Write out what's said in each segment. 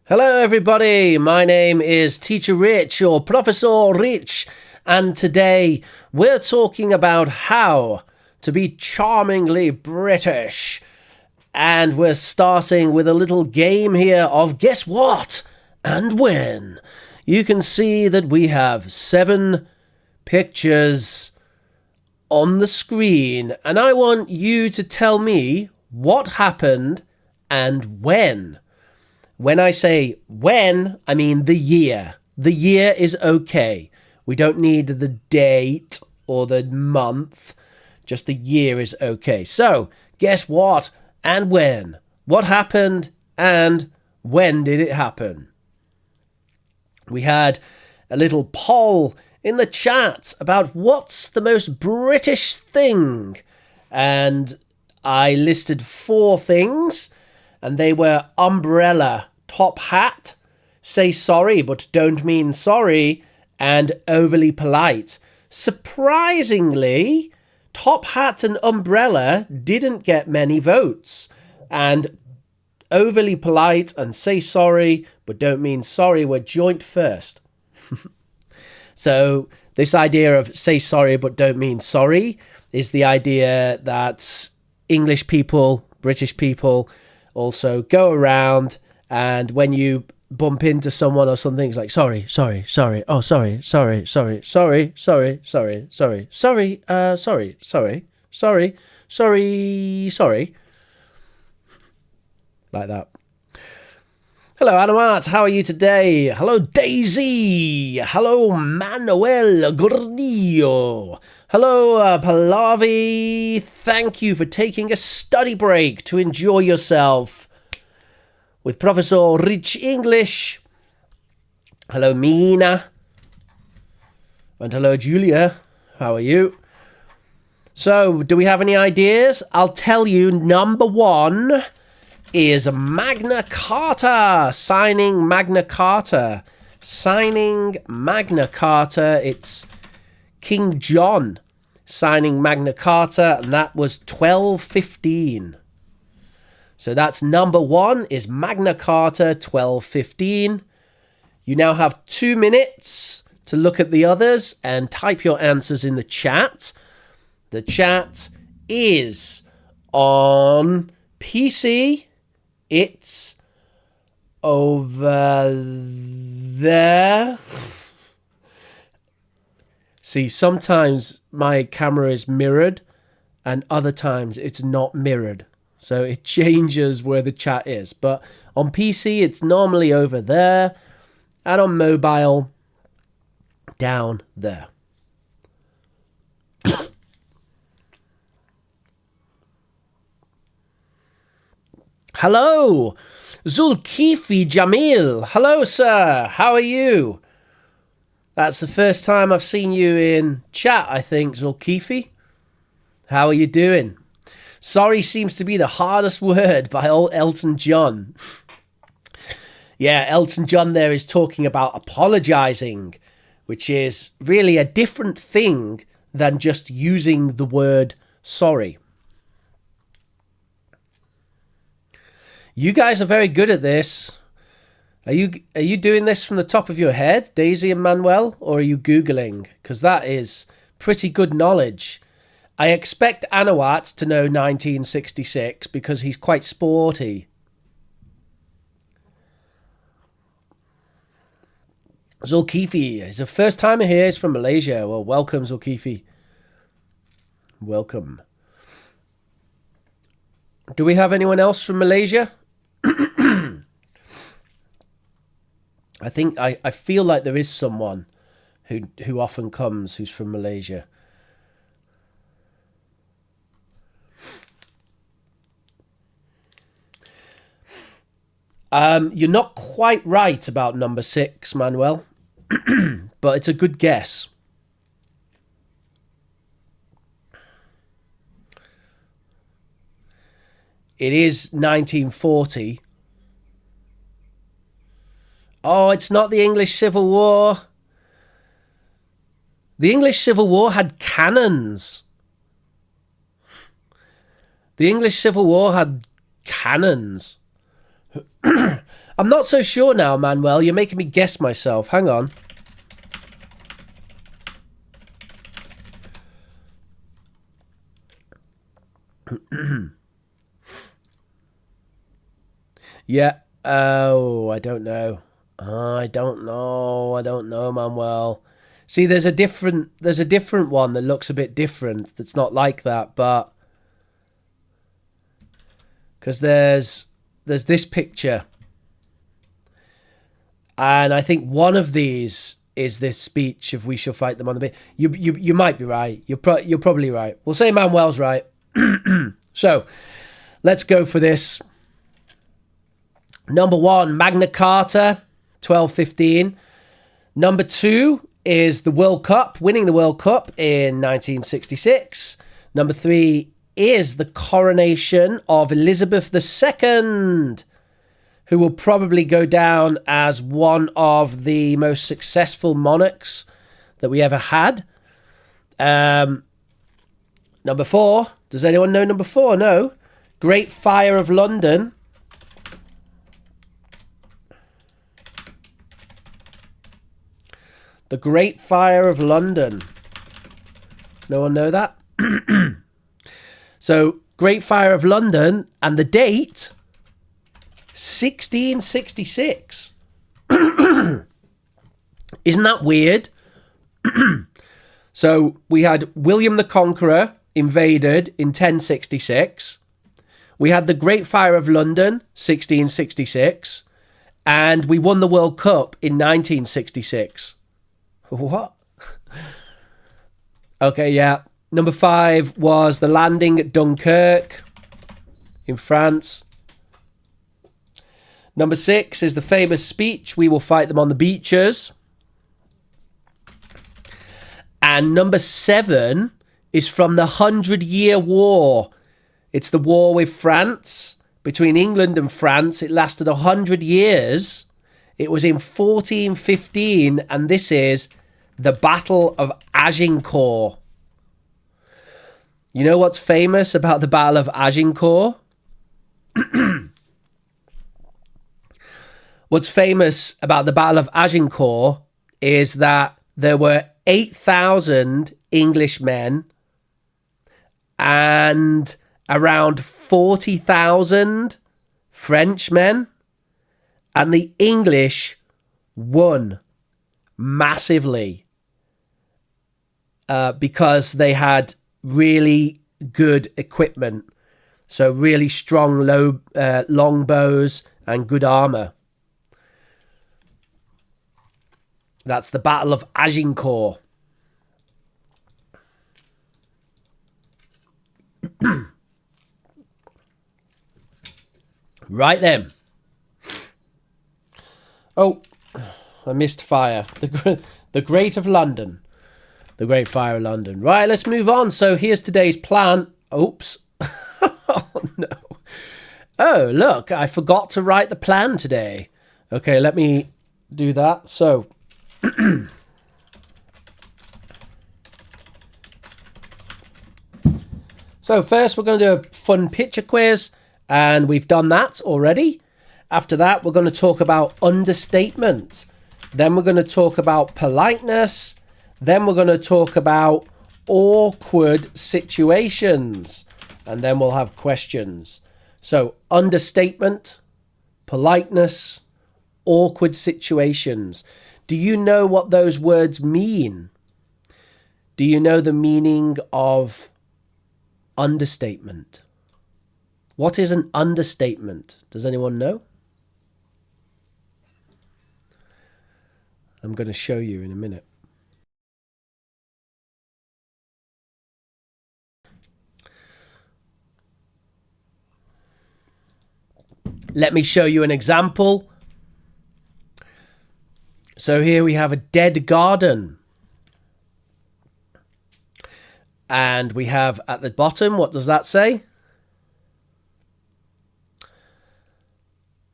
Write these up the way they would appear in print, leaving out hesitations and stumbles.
Hello, everybody. My name is Teacher Rich or Professor Rich, and today we're talking about how to be charmingly British. And we're starting with a little game here of guess what and when. You can see that we have 7 pictures on the screen, and I want you to tell me what happened and when. When I say when, I mean the year. The year is okay. We don't need the date or the month. Just the year is okay. So, guess what and when? What happened and when did it happen? We had a little poll in the chat about what's the most British thing. And I listed 4 things. And they were umbrella, top hat, say sorry but don't mean sorry, and overly polite. Surprisingly, top hat and umbrella didn't get many votes. And overly polite and say sorry but don't mean sorry were joint first. So this idea of say sorry but don't mean sorry is the idea that English people, British people, also go around, and when you bump into someone or something, it's like, sorry, oh, sorry, sorry, sorry, sorry, sorry, sorry, sorry, sorry, like that. Hello, Anawat, how are you today? Hello, Daisy. Hello, Manuel Gordillo. Hello, Pallavi. Thank you for taking a study break to enjoy yourself with Professor Rich English. Hello, Mina. And hello, Julia. How are you? So, do we have any ideas? I'll tell you, number 1 is Magna Carta. Signing Magna Carta. Signing Magna Carta. It's King John signing Magna Carta, and that was 1215. So that's number 1 is Magna Carta 1215. You now have 2 minutes to look at the others and type your answers in the chat. The chat is on PC. It's over there. See, sometimes my camera is mirrored and other times it's not mirrored. So it changes where the chat is. But on PC, it's normally over there. And on mobile, down there. Hello, Zulkifli Jamil. Hello, sir. How are you? That's the first time I've seen you in chat, I think, Zulkifli. How are you doing? Sorry seems to be the hardest word by old Elton John. Yeah, Elton John there is talking about apologizing, which is really a different thing than just using the word sorry. You guys are very good at this. Are you doing this from the top of your head, Daisy and Manuel, or are you Googling? Because that is pretty good knowledge. I expect Anawat to know 1966 because he's quite sporty. Zulkifli is a first timer here. He's from Malaysia. Well, welcome, Zulkifli. Welcome. Do we have anyone else from Malaysia? I feel like there is someone who often comes who's from Malaysia. You're not quite right about number 6, Manuel, but it's a good guess. It is 1940. Oh, it's not the English Civil War. The English Civil War had cannons. The English Civil War had cannons. I'm not so sure now, Manuel. You're making me guess myself. Hang on. Yeah. Oh, I don't know. I don't know, Manuel. See, there's a different one that looks a bit different. That's not like that, but because there's this picture, and I think one of these is this speech of "We shall fight them on the beach." You might be right. You're probably right. We'll say Manuel's right. So, let's go for this. Number 1, Magna Carta, 1215. Number 2 is the World Cup, winning the World Cup in 1966. Number 3 is the coronation of Elizabeth II, who will probably go down as one of the most successful monarchs that we ever had. Number 4, does anyone know number 4? No. Great Fire of London. The Great Fire of London. No one know that? So, Great Fire of London, and the date, 1666. Isn't that weird? So, we had William the Conqueror invaded in 1066. We had the Great Fire of London, 1666. And we won the World Cup in 1966. What? Okay, yeah. Number 5 was the landing at Dunkirk in France. Number 6 is the famous speech, "We will fight them on the beaches." And number 7 is from the 100-Year War. It's the war with France, between England and France. It lasted 100 years. It was in 1415, and this is the Battle of Agincourt. You know what's famous about the Battle of Agincourt? What's famous about the Battle of Agincourt is that there were 8,000 English men and around 40,000 French men, and the English won massively because they had really good equipment, so really strong longbows and good armor. That's the Battle of Agincourt. Right then. Oh, I missed fire. The Great of London. The Great Fire of London. Right, let's move on. So here's today's plan. Oops. Oh, no. Oh, look, I forgot to write the plan today. Okay, let me do that. So, first we're going to do a fun picture quiz, and we've done that already. After that, we're going to talk about understatement. Then we're going to talk about politeness. Then we're going to talk about awkward situations. And then we'll have questions. So, understatement, politeness, awkward situations. Do you know what those words mean? Do you know the meaning of understatement? What is an understatement? Does anyone know? I'm going to show you in a minute. Let me show you an example. So here we have a dead garden. And we have at the bottom, what does that say?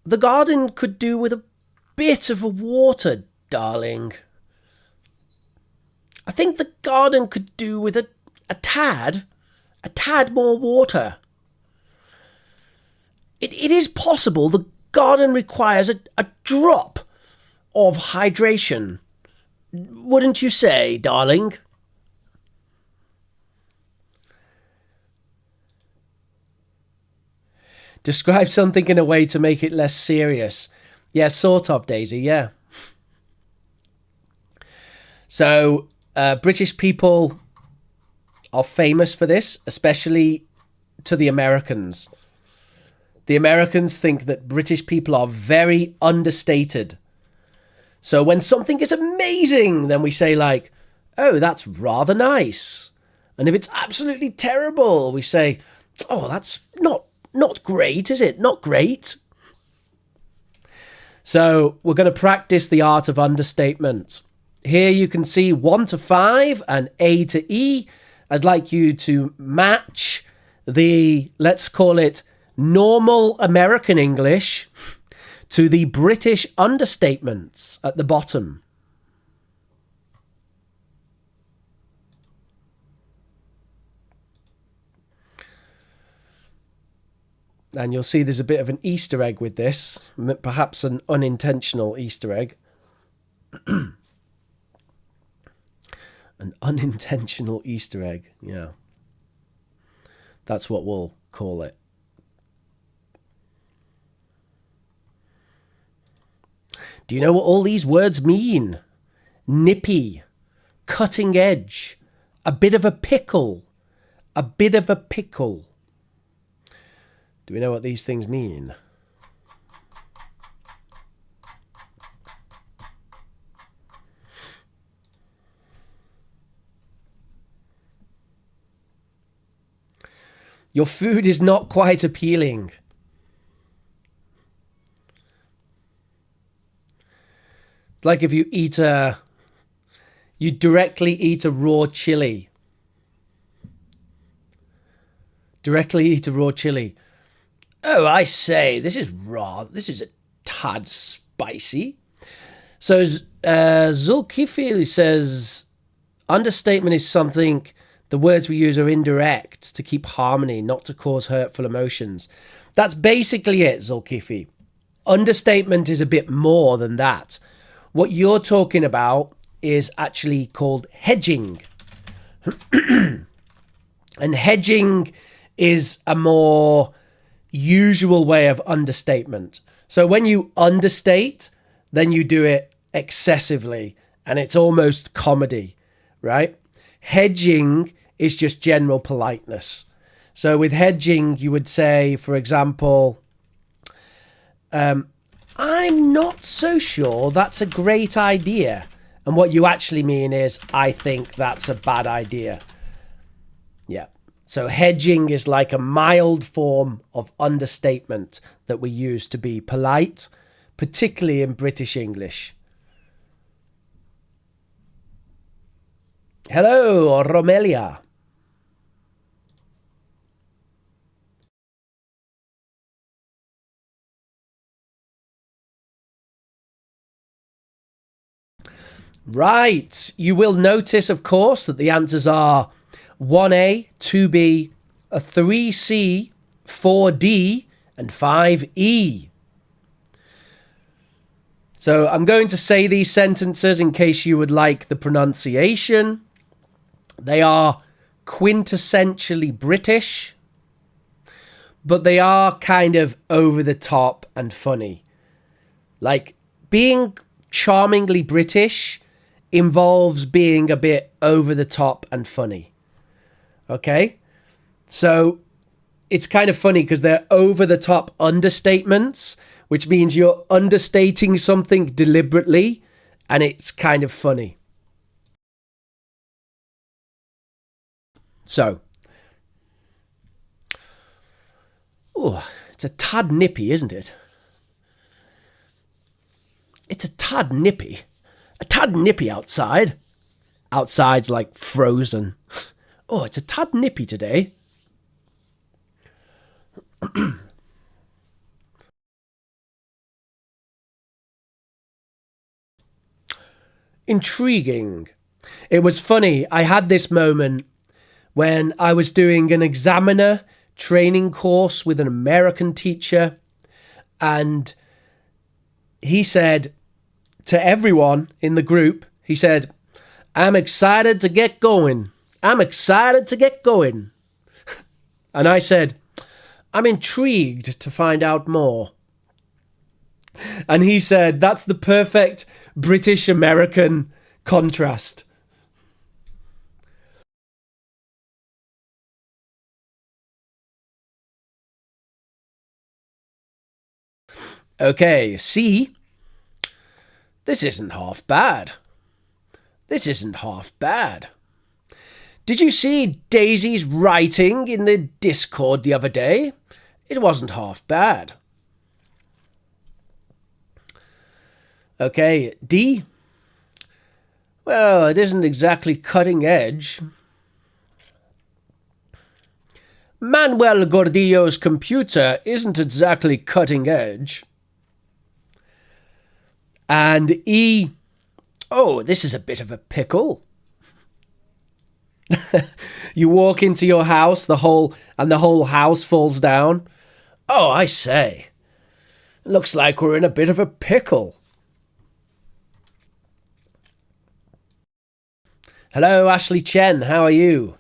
The garden could do with a bit of water, darling. I think the garden could do with a tad more water. It is possible the garden requires a drop of hydration. Wouldn't you say, darling? Describe something in a way to make it less serious. Yeah, sort of, Daisy, yeah. So, British people are famous for this, especially to the Americans. The Americans think that British people are very understated. So when something is amazing, then we say like, oh, that's rather nice. And if it's absolutely terrible, we say, oh, that's not great, is it? Not great. So we're going to practice the art of understatement. Here you can see 1 to 5 and A to E. I'd like you to match the, let's call it, normal American English to the British understatements at the bottom. And you'll see there's a bit of an Easter egg with this, perhaps an unintentional Easter egg. An unintentional Easter egg, yeah. That's what we'll call it. Do you know what all these words mean? Nippy, cutting edge, a bit of a pickle, a bit of a pickle. Do we know what these things mean? Your food is not quite appealing. It's like if you directly eat a raw chili. Directly eat a raw chili. Oh, I say, this is a tad spicy. So Zulkifli says, understatement is something, the words we use are indirect to keep harmony, not to cause hurtful emotions. That's basically it, Zulkifli. Understatement is a bit more than that. What you're talking about is actually called hedging. And hedging is a more usual way of understatement. So when you understate, then you do it excessively and it's almost comedy, right? Hedging is just general politeness. So with hedging, you would say, for example, I'm not so sure that's a great idea. And what you actually mean is, I think that's a bad idea. Yeah. So hedging is like a mild form of understatement that we use to be polite, particularly in British English. Hello, Romelia. Right. You will notice, of course, that the answers are 1A, 2B, a 3C, 4D, and 5E. So I'm going to say these sentences in case you would like the pronunciation. They are quintessentially British, but they are kind of over the top and funny. Like, being charmingly British involves being a bit over the top and funny. Okay? So it's kind of funny because they're over the top understatements, which means you're understating something deliberately, and it's kind of funny. So, it's a tad nippy, isn't it? It's a tad nippy. A tad nippy outside. Outside's like frozen. Oh, it's a tad nippy today. Intriguing. It was funny. I had this moment when I was doing an examiner training course with an American teacher, and he said to everyone in the group, he said, "I'm excited to get going. I'm excited to get going." And I said, "I'm intrigued to find out more." And he said, "That's the perfect British-American contrast." Okay, see? This isn't half bad. This isn't half bad. Did you see Daisy's writing in the Discord the other day? It wasn't half bad. Okay, D? Well, it isn't exactly cutting edge. Manuel Gordillo's computer isn't exactly cutting edge. And E? Oh, this is a bit of a pickle. You walk into your house, the whole house falls down. Oh, I say. Looks like we're in a bit of a pickle. Hello, Ashley Chen. How are you?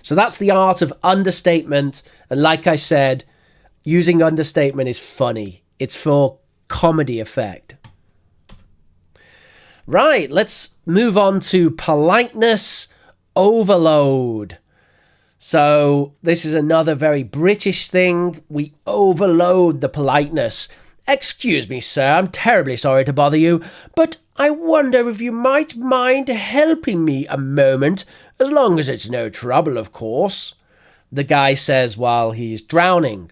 So that's the art of understatement. And like I said, using understatement is funny. It's for comedy effect. Right, let's move on to politeness overload. So this is another very British thing. We overload the politeness. "Excuse me, sir, I'm terribly sorry to bother you, but I wonder if you might mind helping me a moment, as long as it's no trouble, of course," the guy says while he's drowning.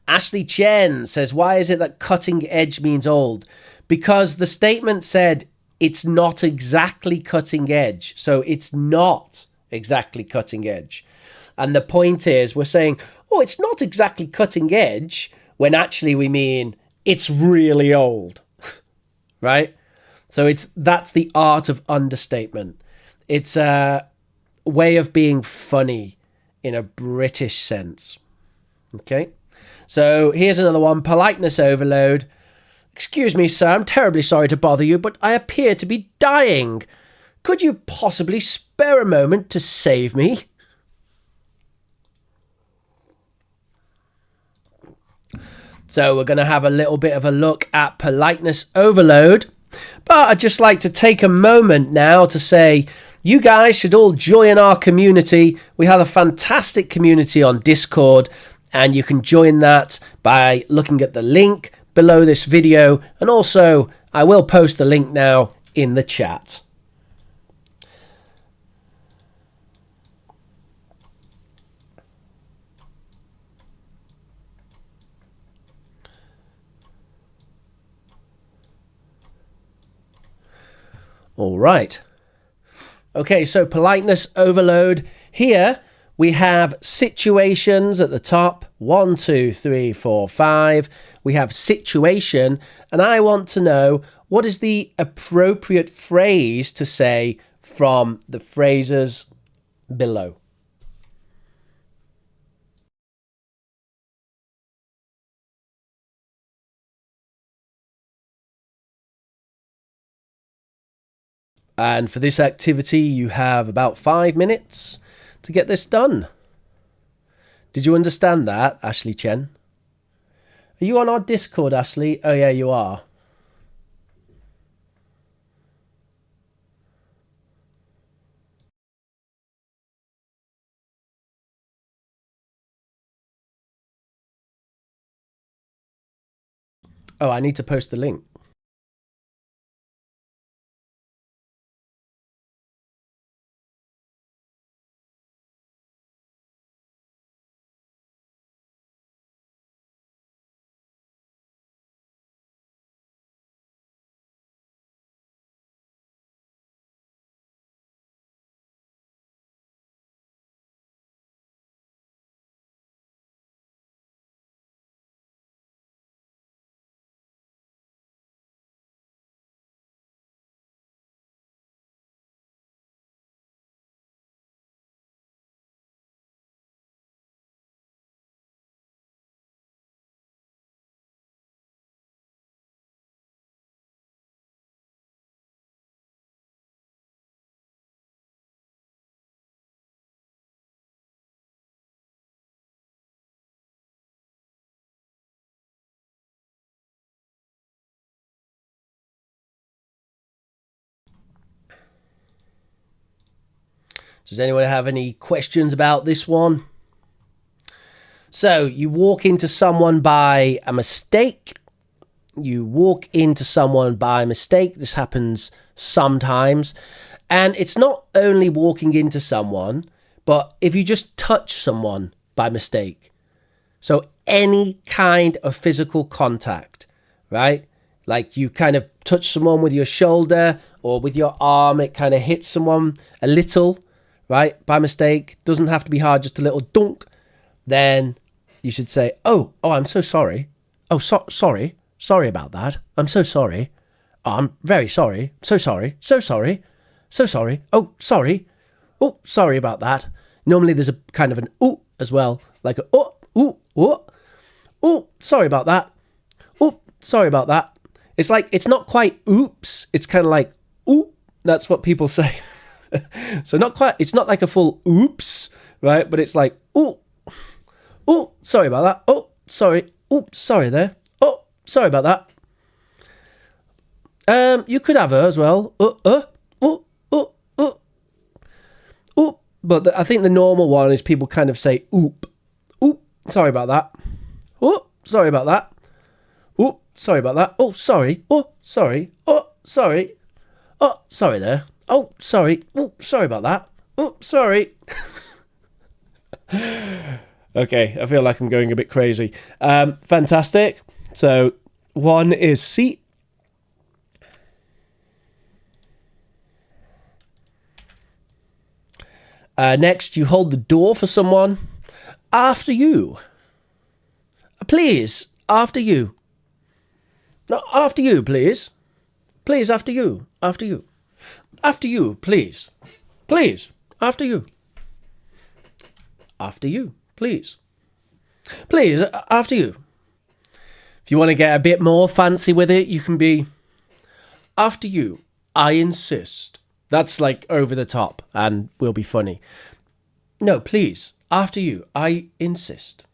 Ashley Chen says, "Why is it that cutting edge means old?" Because the statement said it's not exactly cutting edge. So it's not exactly cutting edge. And the point is, we're saying, oh, it's not exactly cutting edge, when actually we mean it's really old, right? So that's the art of understatement. It's a way of being funny in a British sense. Okay? So here's another one, politeness overload. "Excuse me, sir, I'm terribly sorry to bother you, but I appear to be dying. Could you possibly spare a moment to save me?" So we're going to have a little bit of a look at politeness overload. But I'd just like to take a moment now to say, you guys should all join our community. We have a fantastic community on Discord, and you can join that by looking at the link below this video, and also I will post the link now in the chat. All right. Okay, so politeness overload. Here we have situations at the top. 1, 2, 3, 4, 5. We have situation, and I want to know what is the appropriate phrase to say from the phrases below. And for this activity, you have about 5 minutes to get this done. Did you understand that, Ashley Chen? Are you on our Discord, Ashley? Oh, yeah, you are. Oh, I need to post the link. Does anyone have any questions about this one? So you walk into someone by a mistake. You walk into someone by mistake. This happens sometimes. And it's not only walking into someone, but if you just touch someone by mistake. So any kind of physical contact, right? Like you kind of touch someone with your shoulder or with your arm, it kind of hits someone a little, right? By mistake. Doesn't have to be hard, just a little dunk. Then you should say, oh, I'm so sorry. Oh, sorry. Sorry about that. I'm so sorry. Oh, I'm very sorry. So sorry. So sorry. So sorry. Oh, sorry. Oh, sorry about that. Normally there's a kind of an ooh as well. Like a sorry about that. Oh, sorry about that. It's like, it's not quite oops. It's kind of like, ooh. That's what people say. So not quite, it's not like a full oops, right? But it's like, ooh. Oh, sorry about that. Oh, sorry. Oh, sorry there. Oh, sorry about that. You could have her as well. But I think the normal one is people kind of say oop. Oop, sorry about that. Oh, sorry about that. Oh, sorry about that. Oh, sorry. Oh, sorry. Oh, sorry. Oh, sorry there. Oh, sorry. Oh, sorry about that. Oh, sorry. Okay, I feel like I'm going a bit crazy. Fantastic. So, one is seat. Next, you hold the door for someone. After you. Please, after you. No, after you, please. Please, after you. After you. After you, please. Please, after you. After you, please. Please, after you. If you want to get a bit more fancy with it, you can be, after you, I insist. That's like over the top and will be funny. No, please, after you, I insist.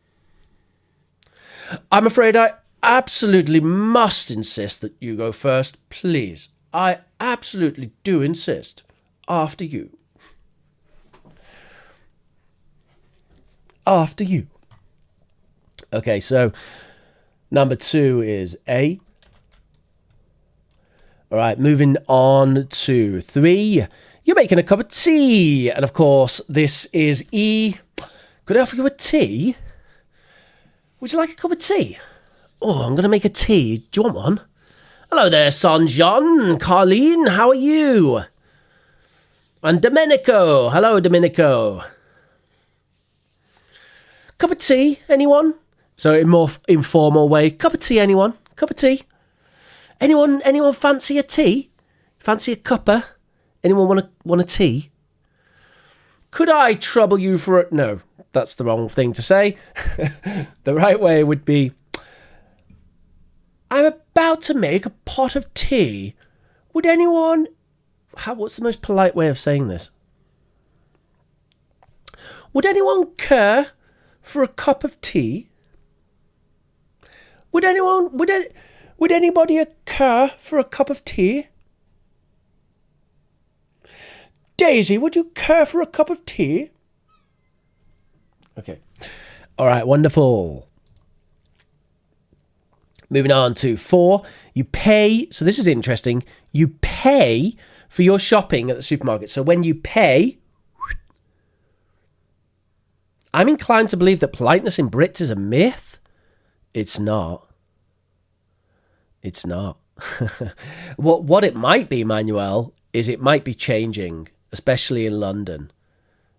I'm afraid I absolutely must insist that you go first. Please, I absolutely do insist. After you. After you. Okay, so number 2 is A. All right, moving on to 3. You're making a cup of tea. And of course, this is E. Could I offer you a tea? Would you like a cup of tea? Oh, I'm going to make a tea. Do you want one? Hello there, Son John. Carlene, how are you? And Domenico. Hello, Domenico. Cup of tea, anyone? So in more informal way. Cup of tea, anyone? Cup of tea? Anyone fancy a tea? Fancy a cuppa? Anyone want a tea? Could I trouble you for a... No, that's the wrong thing to say. The right way would be, I'm about to make a pot of tea. Would anyone... What's the most polite way of saying this? Would anyone care for a cup of tea? Would anybody care for a cup of tea? Daisy, would you care for a cup of tea? Okay. All right, wonderful. Moving on to 4. You pay. So this is interesting. You pay for your shopping at the supermarket. So when you pay, I'm inclined to believe that politeness in Brits is a myth. It's not. It's not. What it might be, Manuel, is it might be changing, especially in London.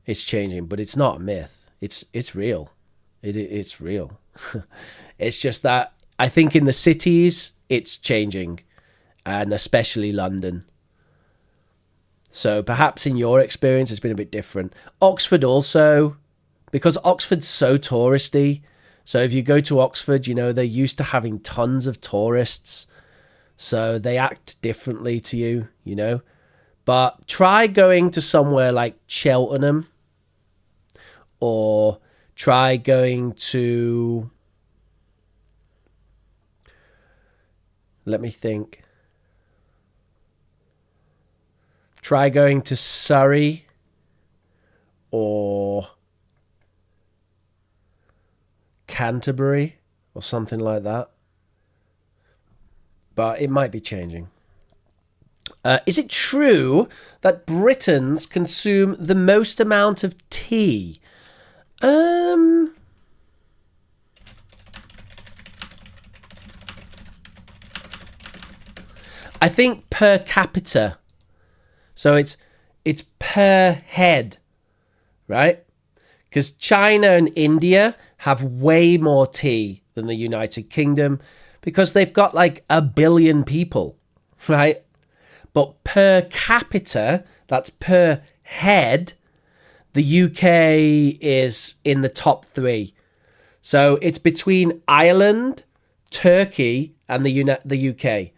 It's changing, but it's not a myth. It's real. It's real. It's just that I think in the cities it's changing, and especially London. So perhaps in your experience it's been a bit different. Oxford also, because Oxford's so touristy. So if you go to Oxford, you know, they're used to having tons of tourists. So they act differently to you, you know. But try going to somewhere like Cheltenham. Or try going to... Let me think. Try going to Surrey. or Canterbury or something like that. But it might be changing. Is it true that Britons consume the most amount of tea? I think per capita. So it's per head, right? Because China and India have way more tea than the United Kingdom because they've got like 1 billion people, right? But per capita, that's per head, the UK is in the top 3. So it's between Ireland, Turkey, and the UK.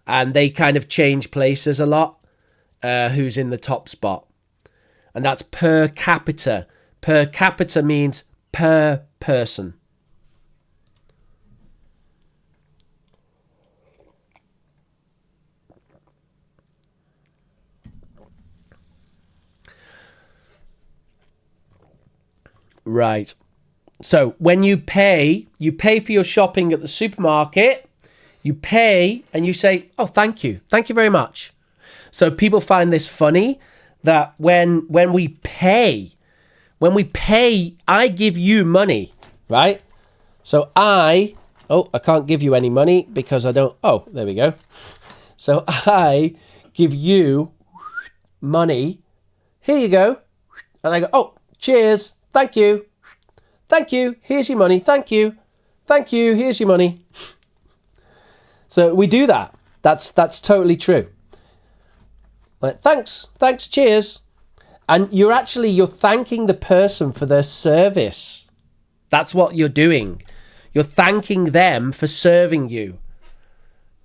And they kind of change places a lot, who's in the top spot. And that's per capita. Per capita means per person. Right. So when you pay for your shopping at the supermarket, you pay and you say, oh, thank you very much. So people find this funny that when we pay, I give you money, right? So I can't give you any money because I don't, oh, there we go. So I give you money. Here you go. And I go, oh, cheers. Thank you. Here's your money. Thank you. Here's your money. So we do that. That's totally true. Like, thanks. Cheers. And you're thanking the person for their service. That's what you're doing. You're thanking them for serving you.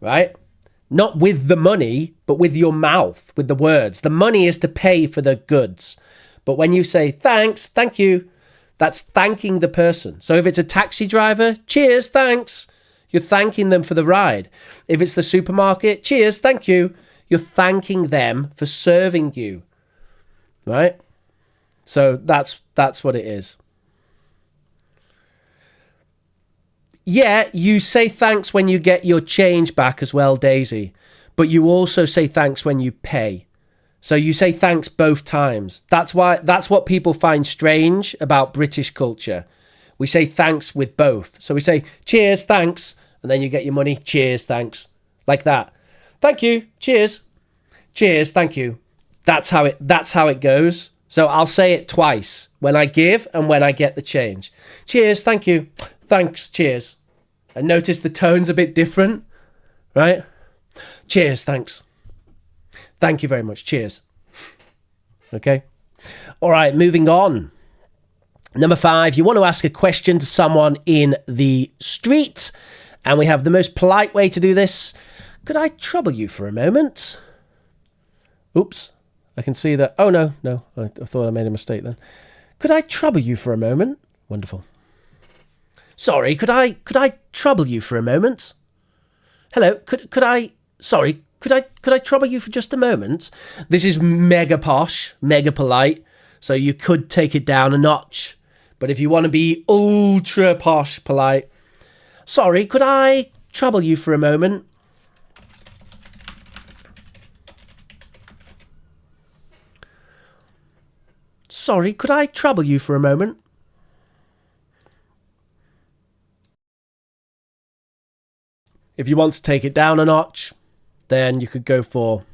Right? Not with the money, but with your mouth, with the words. The money is to pay for the goods. But when you say, thanks, thank you, that's thanking the person. So if it's a taxi driver, cheers, thanks. You're thanking them for the ride. If it's the supermarket, cheers, thank you. You're thanking them for serving you. Right? So that's what it is. Yeah, you say thanks when you get your change back as well, Daisy. But you also say thanks when you pay. So you say thanks both times. That's what people find strange about British culture. We say thanks with both. So we say cheers, thanks, and then you get your money. Cheers, thanks, like that. Thank you. Cheers. Cheers. Thank you. That's how it goes. So I'll say it twice, when I give and when I get the change. Cheers. Thank you. Thanks. Cheers. And notice the tone's a bit different, right? Cheers. Thanks. Thank you very much. Cheers. Okay. All right. Moving on. Number 5, you want to ask a question to someone in the street. And we have the most polite way to do this. Could I trouble you for a moment? Oops. I can see that. Oh, no. I thought I made a mistake then. Could I trouble you for a moment? Wonderful. Sorry, could I trouble you for a moment? Hello, could I trouble you for just a moment? This is mega posh, mega polite, so you could take it down a notch. But if you want to be ultra posh polite, sorry, could I trouble you for a moment? Sorry, could I trouble you for a moment? If you want to take it down a notch, then you could go for,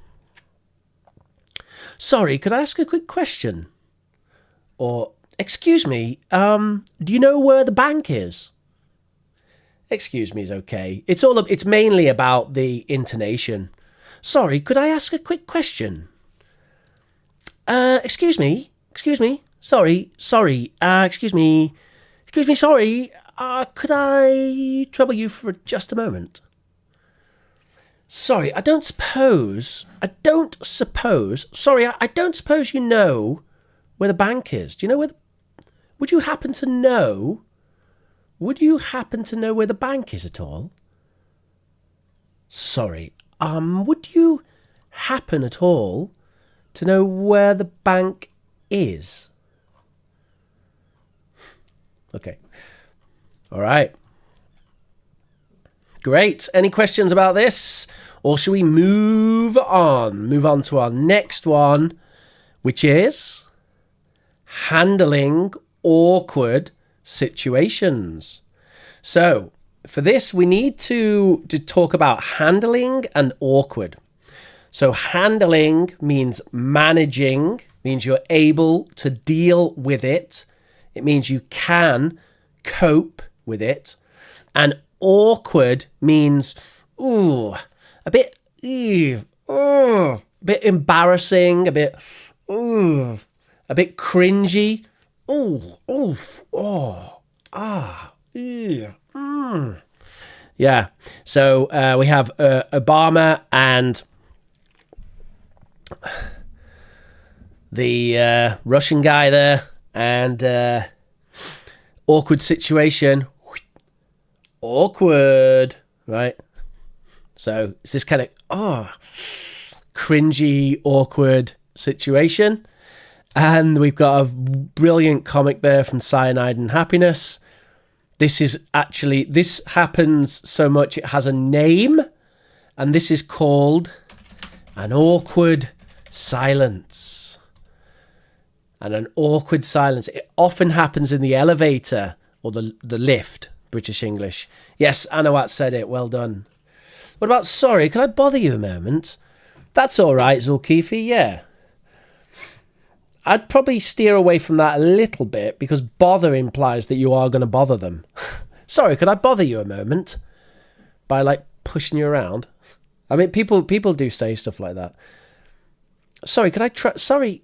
sorry, could I ask a quick question? Or, excuse me, do you know where the bank is? Excuse me is okay. It's mainly about the intonation. Sorry, could I ask a quick question? Excuse me, sorry, excuse me, sorry, could I trouble you for just a moment? Sorry, I don't suppose you know where the bank is. Do you know would you happen to know where the bank is at all? Sorry, would you happen at all to know where the bank is? Okay. All right. Great. Any questions about this? Or should we move on? Move on to our next one, which is handling awkward situations. So for this, we need to talk about handling and awkward. So handling means managing, means you're able to deal with it. It means you can cope with it. And awkward means a bit embarrassing, a bit cringy. Yeah. So we have Obama and the Russian guy there, and awkward situation. Awkward, right? So it's this kind of cringy, awkward situation. And we've got a brilliant comic there from Cyanide and Happiness. This happens so much it has a name, and this is called an awkward silence. And an awkward silence. It often happens in the elevator or the lift, British English. Yes, Anawat said it. Well done. What about sorry? Can I bother you a moment? That's all right, Zulkifli. Yeah. I'd probably steer away from that a little bit because bother implies that you are going to bother them. Sorry, could I bother you a moment? By like pushing you around. I mean, people do say stuff like that. Sorry, could I sorry,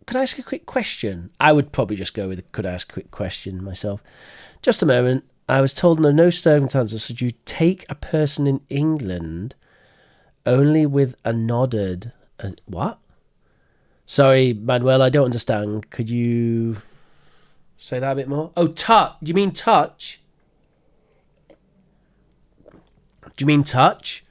could I ask a quick question? I would probably just go with could I ask a quick question myself. Just a moment. I was told under no circumstances should you take a person in England only with a nodded. What? Sorry, Manuel, I don't understand. Could you say that a bit more? Oh, touch. Do you mean touch? Do you mean touch?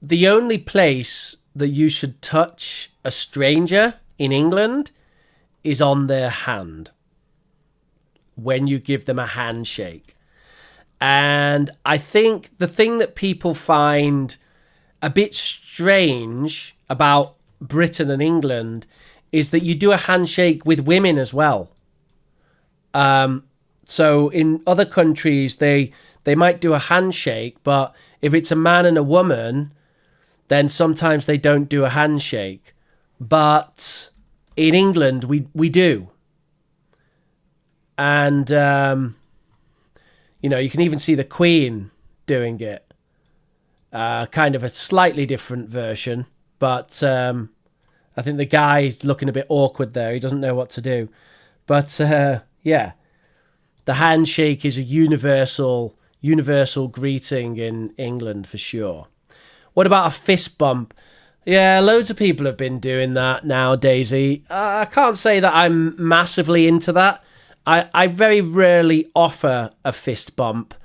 The only place that you should touch a stranger in England is on their hand when you give them a handshake. And I think the thing that people find a bit strange about Britain and England is that you do a handshake with women as well. So in other countries, they might do a handshake, but if it's a man and a woman, then sometimes they don't do a handshake. But in England, we do. And, you can even see the Queen doing it. Kind of a slightly different version. But I think the guy's looking a bit awkward there. He doesn't know what to do. But, yeah. The handshake is a universal greeting in England for sure. What about a fist bump? Yeah, loads of people have been doing that now, Daisy. I can't say that I'm massively into that. I very rarely offer a fist bump,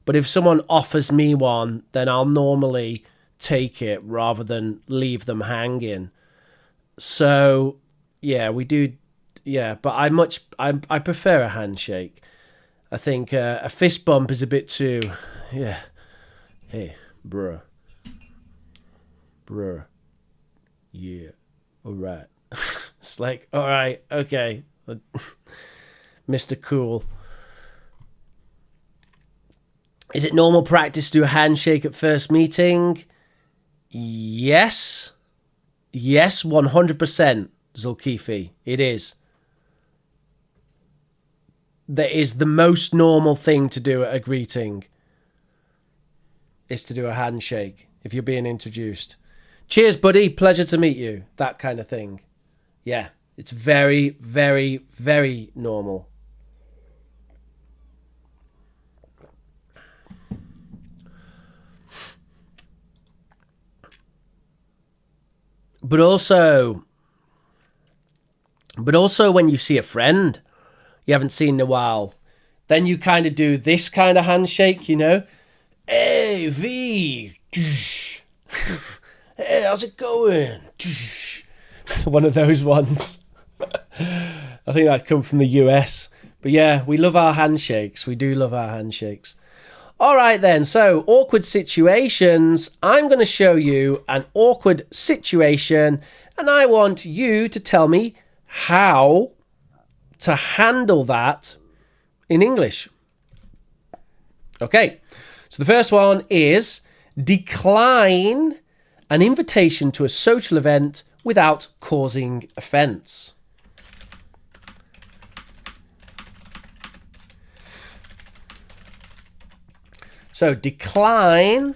but if someone offers me one, then I'll normally take it rather than leave them hanging. So, yeah, we do. Yeah, but I prefer a handshake. I think a fist bump is a bit too, yeah. Hey, bruh. Yeah, all right. It's like, all right, okay. Mr. Cool. Is it normal practice to do a handshake at first meeting? Yes. Yes, 100%, Zulkifli. It is. That is the most normal thing to do at a greeting. Is to do a handshake if you're being introduced. Cheers, buddy. Pleasure to meet you. That kind of thing. Yeah, it's very, very, very normal. But also when you see a friend you haven't seen in a while, Then you kind of do this kind of handshake, you know. Hey, V. Hey, how's it going? One of those ones. I think that's come from the US. But yeah, we love our handshakes. We do love our handshakes. All right then, so awkward situations. I'm going to show you an awkward situation, and I want you to tell me how to handle that in English. Okay, so the first one is decline an invitation to a social event without causing offence. So decline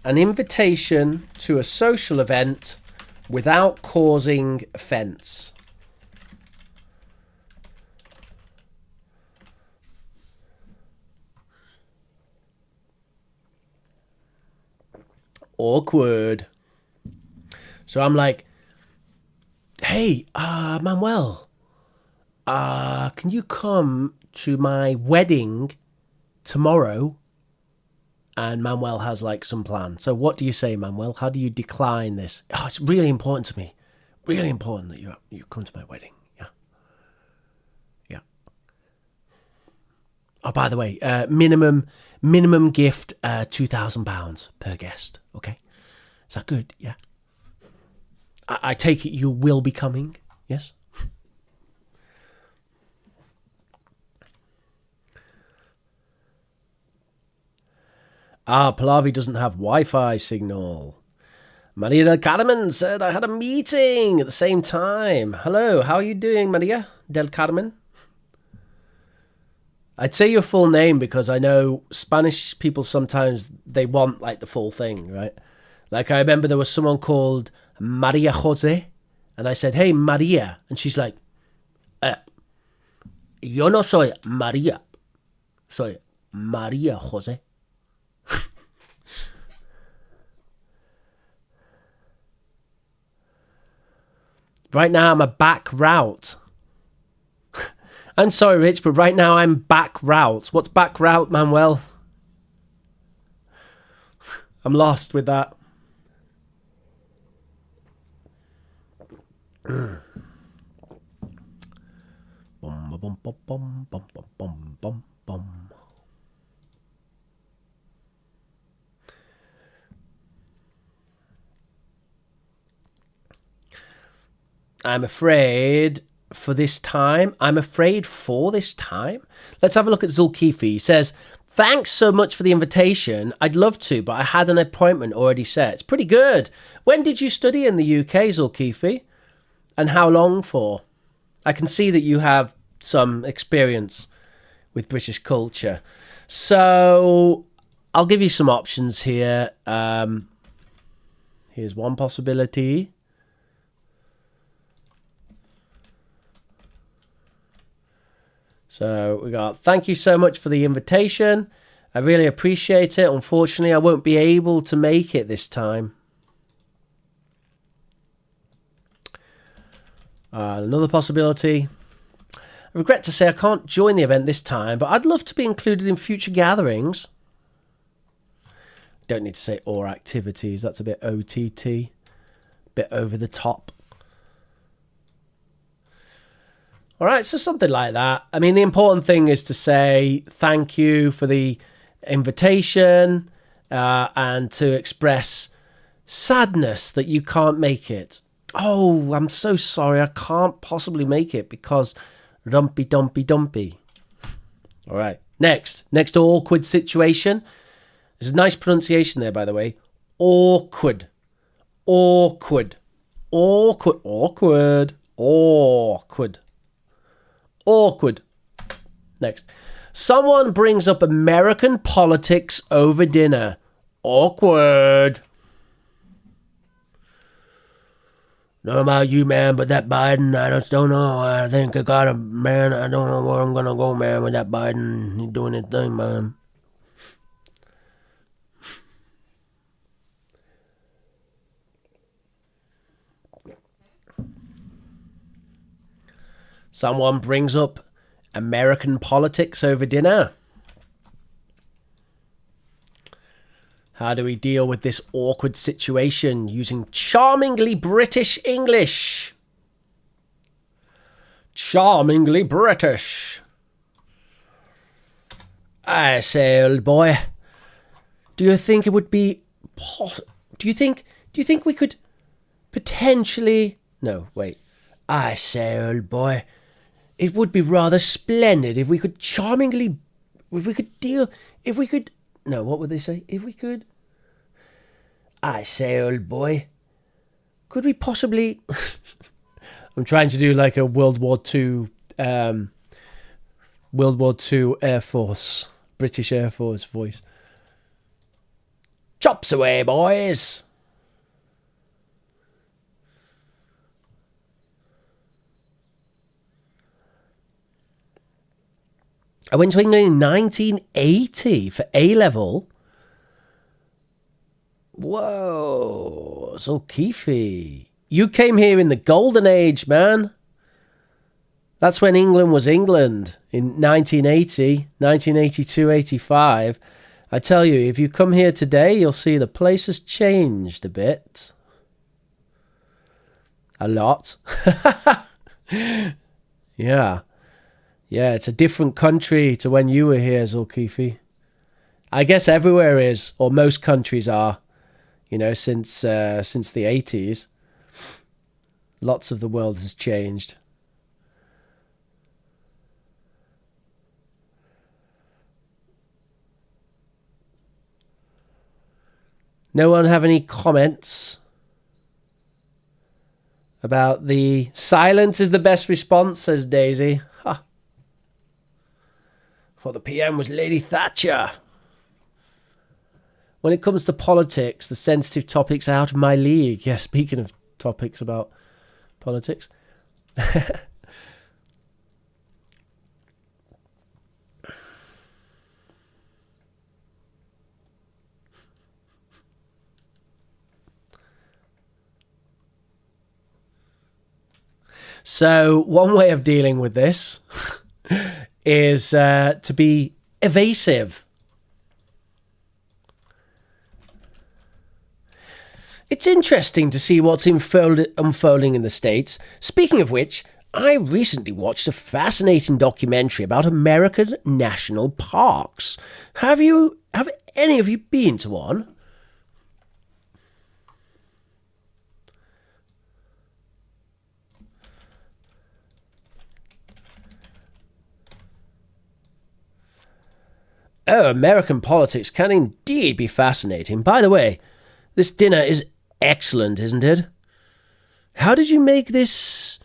an invitation to a social event without causing offence. Awkward. So I'm like, hey, Manuel, can you come to my wedding tomorrow? And Manuel has like some plan. So what do you say, Manuel? How do you decline this? Oh, it's really important to me. Really important that you come to my wedding. Yeah. Yeah. Oh, by the way, minimum gift, £2,000 per guest. Okay. Is that good? Yeah. I take it you will be coming. Yes. Pallavi doesn't have Wi-Fi signal. Maria del Carmen said I had a meeting at the same time. Hello, how are you doing, Maria del Carmen? I'd say your full name because I know Spanish people sometimes they want like the full thing, right? Like I remember there was someone called Maria Jose, and I said, hey, Maria. And she's like, yo no soy Maria, soy Maria Jose. Right now I'm a back route. I'm sorry, Rich, but right now I'm back route. What's back route, Manuel? I'm lost with that. Bum, bum, bum, bum, bum, bum, bum, bum. I'm afraid for this time. Let's have a look at Zulkifli. He says, thanks so much for the invitation. I'd love to, but I had an appointment already set. It's pretty good. When did you study in the UK, Zulkifli? And how long for? I can see that you have some experience with British culture. So I'll give you some options here. Here's one possibility. So we got, thank you so much for the invitation. I really appreciate it. Unfortunately, I won't be able to make it this time. Another possibility. I regret to say I can't join the event this time, but I'd love to be included in future gatherings. Don't need to say or activities. That's a bit OTT. Bit over the top. All right, so something like that. I mean, the important thing is to say thank you for the invitation and to express sadness that you can't make it. Oh, I'm so sorry. I can't possibly make it because rumpy dumpy dumpy. All right, next awkward situation. There's a nice pronunciation there, by the way. Awkward. Awkward. Awkward. Awkward. Awkward. Awkward. Next. Someone brings up American politics over dinner. Awkward. Know about you, man, but that Biden, I just don't know. I think I got him, man. I don't know where I'm going to go, man, with that Biden. He's doing his thing, man. Someone brings up American politics over dinner. How do we deal with this awkward situation using charmingly British English? Charmingly British. I say, old boy, do you think it would be do you think we could potentially... No, wait. I say, old boy, it would be rather splendid if we could charmingly... No, what would they say? If we could... I say, old boy, could we possibly... I'm trying to do like a World War II Air Force, British Air Force voice. Chops away, boys. I went to England in 1980 for A-level. Whoa, Zulkifli. You came here in the golden age, man. That's when England was England in 1980, 1982, 85. I tell you, if you come here today, you'll see the place has changed a bit. A lot. Yeah. Yeah, it's a different country to when you were here, Zulkifli. I guess everywhere is, or most countries are, since the 80s. Lots of the world has changed. No one have any comments about the silence is the best response, says Daisy. Ha. For the PM was Lady Thatcher. When it comes to politics, the sensitive topics are out of my league. Yeah, speaking of topics about politics. So one way of dealing with this is to be evasive. It's interesting to see what's unfolding in the States. Speaking of which, I recently watched a fascinating documentary about American national parks. Have any of you been to one? Oh, American politics can indeed be fascinating. By the way, this dinner is excellent, isn't it? How did you make this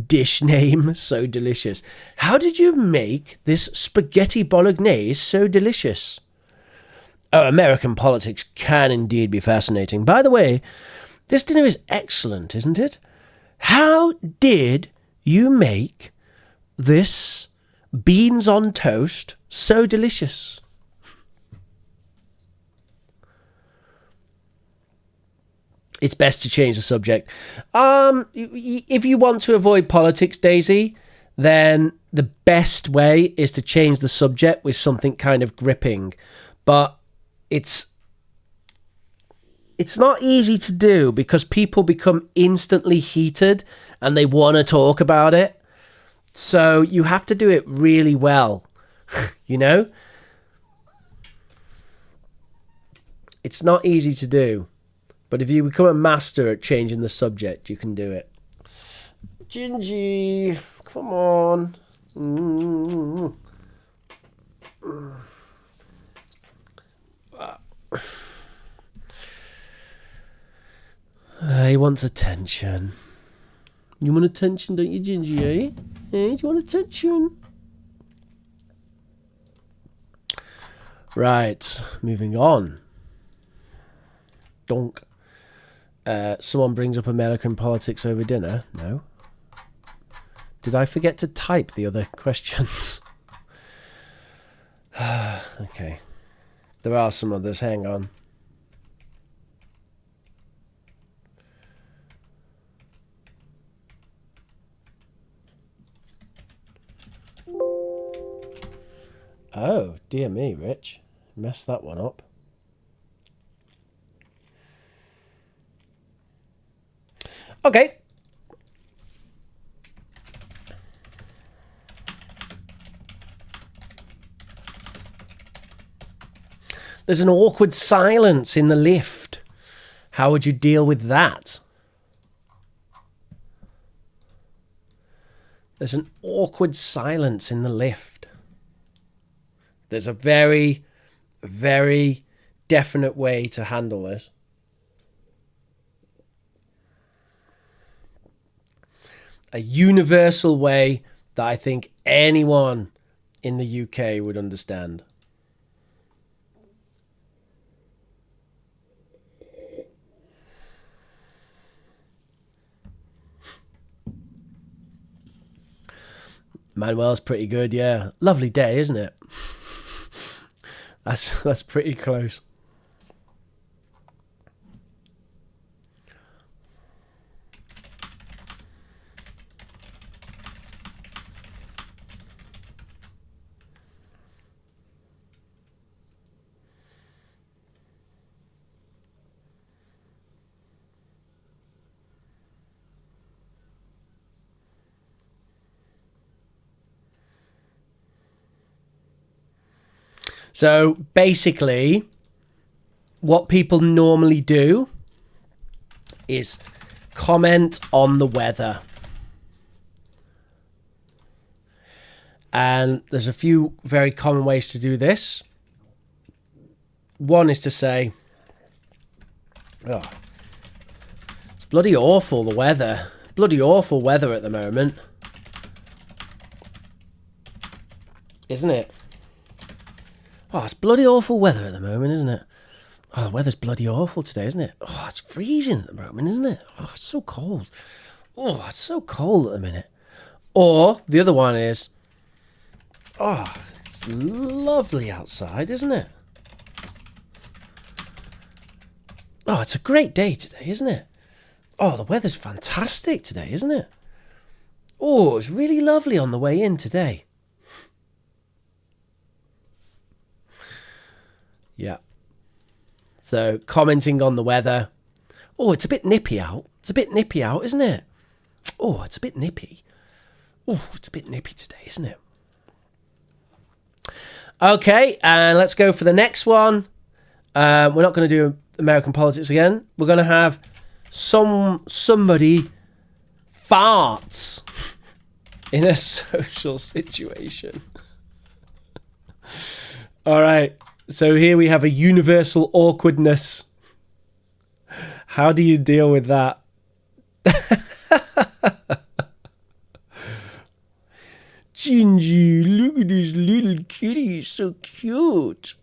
dish name so delicious? How did you make this spaghetti bolognese so delicious? Oh, American politics can indeed be fascinating. By the way, this dinner is excellent, isn't it? How did you make this beans on toast so delicious? It's best to change the subject. If you want to avoid politics, Daisy, then the best way is to change the subject with something kind of gripping. But it's not easy to do because people become instantly heated and they want to talk about it. So you have to do it really well, It's not easy to do. But if you become a master at changing the subject, you can do it. Gingy, come on. He wants attention. You want attention, don't you, Gingy, eh? Do you want attention? Right, moving on. Donk. Someone brings up American politics over dinner? No. Did I forget to type the other questions? Okay. There are some others. Hang on. Oh, dear me, Rich. Messed that one up. Okay. There's an awkward silence in the lift. How would you deal with that? There's an awkward silence in the lift. There's a very, very definite way to handle this. A universal way that I think anyone in the UK would understand. Manuel's pretty good, yeah. Lovely day, isn't it? That's pretty close. So basically, what people normally do is comment on the weather. And there's a few very common ways to do this. One is to say, oh, it's bloody awful, the weather. Bloody awful weather at the moment. Isn't it? Oh, it's bloody awful weather at the moment, isn't it? Oh, the weather's bloody awful today, isn't it? Oh, it's freezing at the moment, isn't it? Oh, it's so cold. Oh, it's so cold at the minute. Or the other one is, oh, it's lovely outside, isn't it? Oh, it's a great day today, isn't it? Oh, the weather's fantastic today, isn't it? Oh, it's really lovely on the way in today. Yeah. So, commenting on the weather. Oh, it's a bit nippy out. It's a bit nippy out, isn't it? Oh, it's a bit nippy. Oh, it's a bit nippy today, isn't it? Okay, and let's go for the next one. We're not going to do American politics again. We're going to have somebody farts in a social situation. All right. So here we have a universal awkwardness. How do you deal with that? Gingy, look at this little kitty, it's so cute.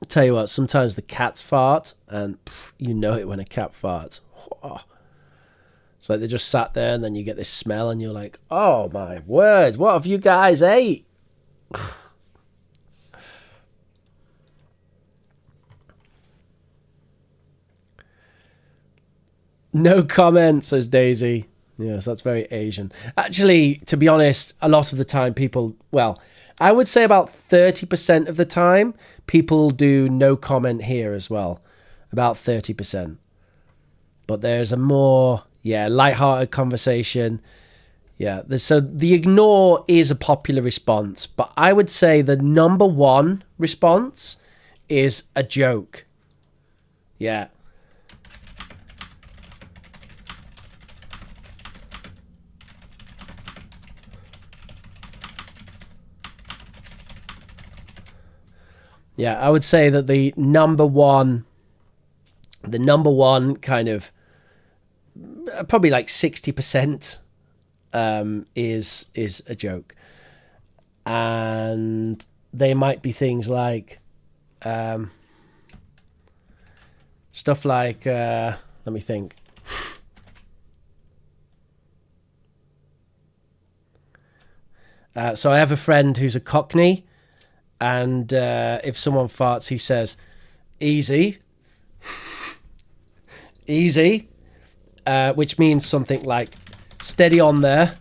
I'll tell you what, sometimes the cats fart, and you know it when a cat farts. Oh. It's like they just sat there, and then you get this smell, and you're like, oh my word, what have you guys ate? No comment, says Daisy. Yes, that's very Asian. Actually, to be honest, a lot of the time people, well, I would say about 30% of the time, people do no comment here as well. About 30%. But there's a more, lighthearted conversation. Yeah, so the ignore is a popular response. But I would say the number one response is a joke. Yeah. Yeah, I would say that the number one kind of, probably like 60% is a joke. And they might be things like, stuff like, let me think. So I have a friend who's a Cockney. And if someone farts, he says, easy. Easy. Which means something like, steady on there.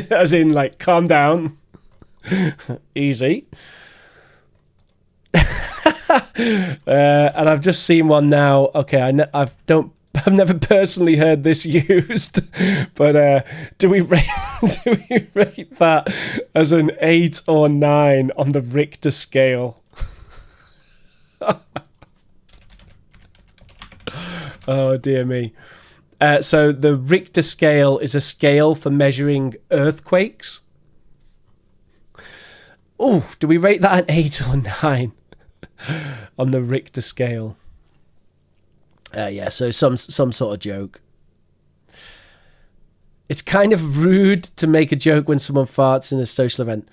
As in, like, calm down. Easy. And I've just seen one now. Okay, I don't I've never personally heard this used, but do we rate that as an 8 or 9 on the Richter scale? Oh dear me. So the Richter scale is a scale for measuring earthquakes. Oh, do we rate that an 8 or 9 on the Richter scale? Yeah, so some sort of joke. It's kind of rude to make a joke when someone farts in a social event.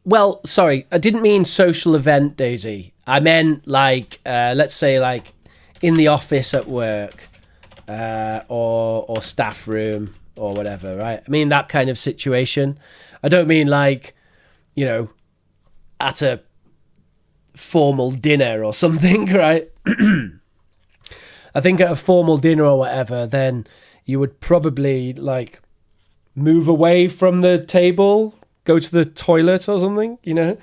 Well, sorry, I didn't mean social event, Daisy. I meant like, let's say like in the office at work, or staff room or whatever, right? I mean that kind of situation. I don't mean like, you know, at a formal dinner or something, right? I think at a formal dinner or whatever, then you would probably like move away from the table, go to the toilet or something, you know,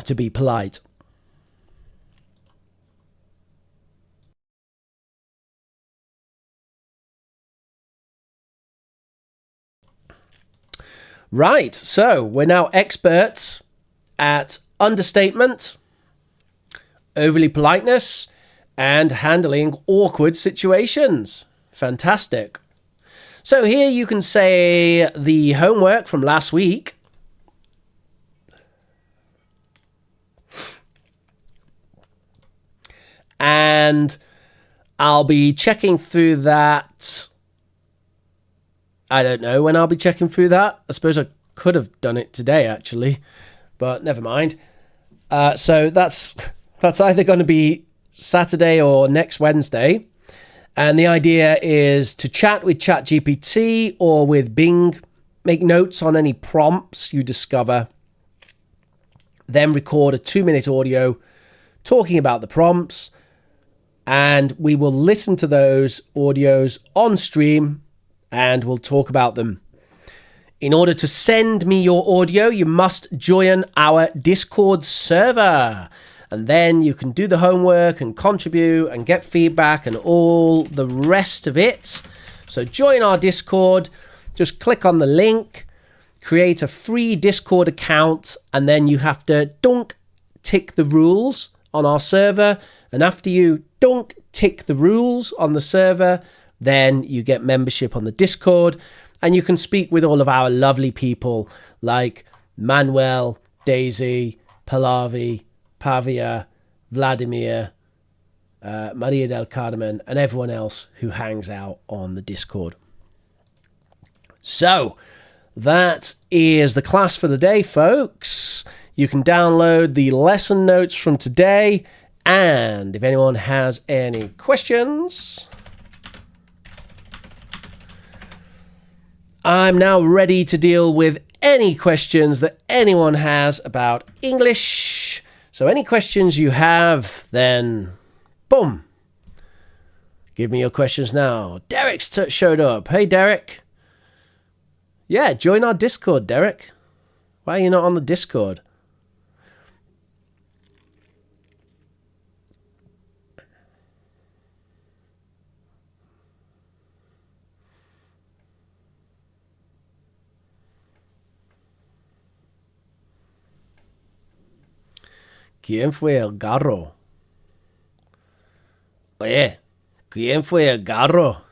to be polite. Right, so we're now experts at understatement, overly politeness, and handling awkward situations. Fantastic. So here you can say the homework from last week. And I'll be checking through that. I don't know when I'll be checking through that. I suppose I could have done it today, actually, but never mind. So that's either going to be Saturday or next Wednesday. And the idea is to chat with ChatGPT or with Bing, make notes on any prompts you discover, then record a 2-minute audio talking about the prompts, and we will listen to those audios on stream and we'll talk about them. In order to send me your audio, you must join our Discord server. And then you can do the homework and contribute and get feedback and all the rest of it. So join our Discord. Just click on the link, create a free Discord account, and then you have to tick the rules on our server. And after you tick the rules on the server, then you get membership on the Discord. And you can speak with all of our lovely people like Manuel, Daisy, Pallavi, Pavia, Vladimir, Maria del Carmen, and everyone else who hangs out on the Discord. So, that is the class for the day, folks. You can download the lesson notes from today, and if anyone has any questions, I'm now ready to deal with any questions that anyone has about English. So any questions you have, then boom. Give me your questions now. Derek's showed up. Hey, Derek. Yeah, join our Discord, Derek. Why are you not on the Discord? ¿Quién fue el garro? Oye, ¿quién fue el garro?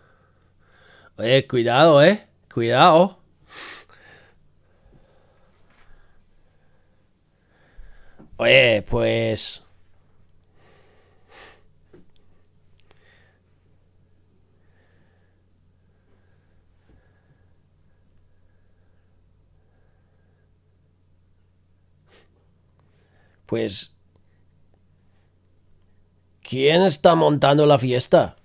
Oye, cuidado, cuidado. Oye, pues... Pues... ¿Quién está montando la fiesta?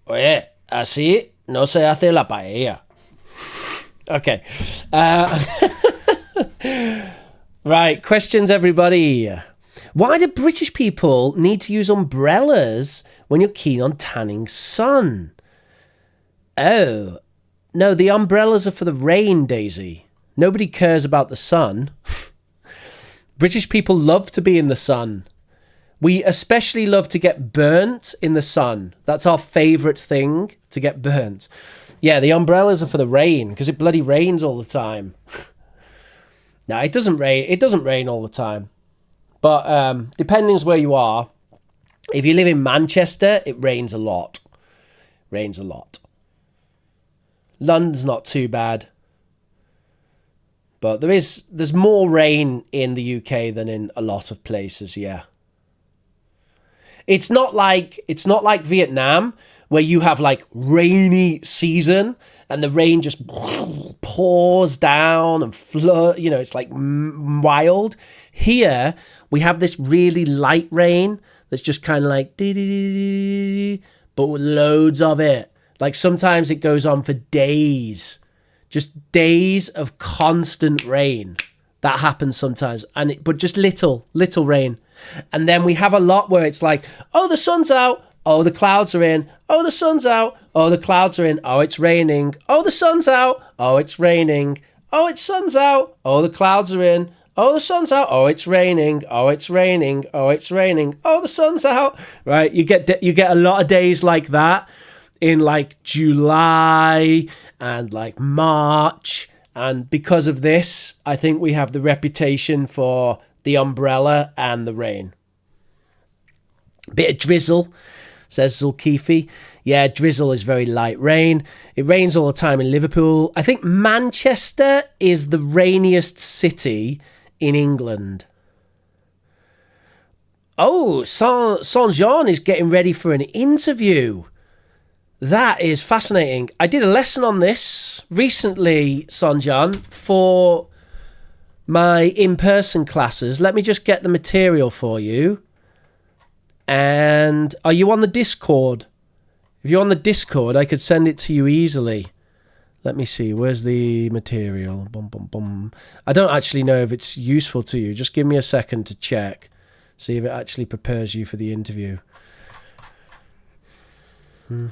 Oye, así no se hace la paella. Okay. Right, questions, everybody. Why do British people need to use umbrellas when you're keen on tanning sun? Oh, no, the umbrellas are for the rain, Daisy. Nobody cares about the sun. British people love to be in the sun. We especially love to get burnt in the sun. That's our favourite thing, to get burnt. Yeah, the umbrellas are for the rain, because it bloody rains all the time. No, it doesn't rain. It doesn't rain all the time. But depending on where you are, if you live in Manchester, it rains a lot. Rains a lot. London's not too bad. But there's more rain in the UK than in a lot of places, yeah. It's not like Vietnam, where you have like rainy season and the rain just pours down and flood, you know, it's like wild. Here we have this really light rain that's just kind of like but with loads of it. Like sometimes it goes on for days. Just days of constant rain. That happens sometimes. But just little rain. And then we have a lot where it's like, oh, the sun's out. Oh, the clouds are in. Oh, the sun's out. Oh, the clouds are in. Oh, it's raining. Oh, the sun's out. Oh, it's raining. Oh, it's sun's out. Oh, the clouds are in. Oh, the sun's out. Oh, it's raining. Oh, it's raining. Oh, it's raining. Oh, the sun's out. Right? You get a lot of days like that in like July and like March. And because of this, I think we have the reputation for the umbrella and the rain. Bit of drizzle, says Zulkifli. Yeah, drizzle is very light rain. It rains all the time in Liverpool. I think Manchester is the rainiest city in England. Oh, Saint-Jean is getting ready for an interview. That is fascinating. I did a lesson on this recently, Saint-Jean, for my in-person classes. Let me just get the material for you. And are you on the Discord? If you're on the Discord, I could send it to you easily. Let me see. Where's the material? Bum, bum, bum. I don't actually know if it's useful to you. Just give me a second to check. See if it actually prepares you for the interview. It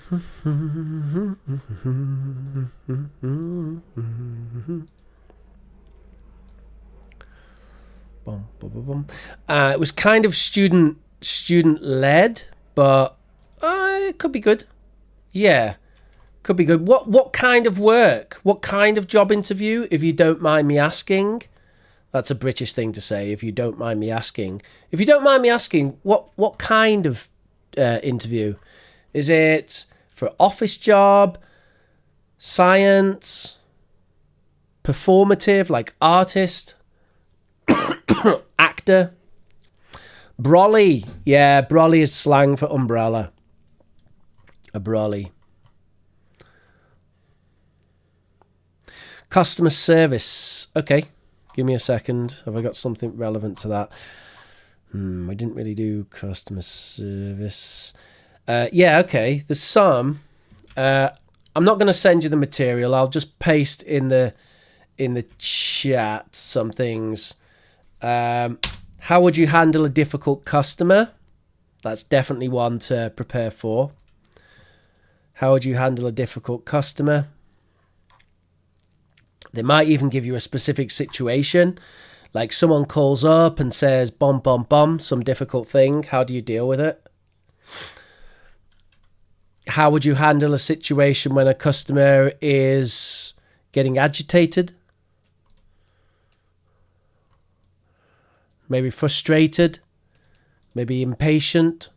was kind of student led, but it could be good. Yeah, could be good. What kind of work? What kind of job interview, if you don't mind me asking? That's a British thing to say, if you don't mind me asking. If you don't mind me asking, what kind of interview? Is it for office job, science, performative, like artist, actor? Brolly. Yeah, brolly is slang for umbrella. A brolly. Customer service. Okay, give me a second. Have I got something relevant to that? I didn't really do customer service. Yeah, okay. There's some. I'm not going to send you the material. I'll just paste in the chat some things. How would you handle a difficult customer? That's definitely one to prepare for. How would you handle a difficult customer? They might even give you a specific situation. Like someone calls up and says, bum, bum, bum, some difficult thing. How do you deal with it? How would you handle a situation when a customer is getting agitated? Maybe frustrated? Maybe impatient?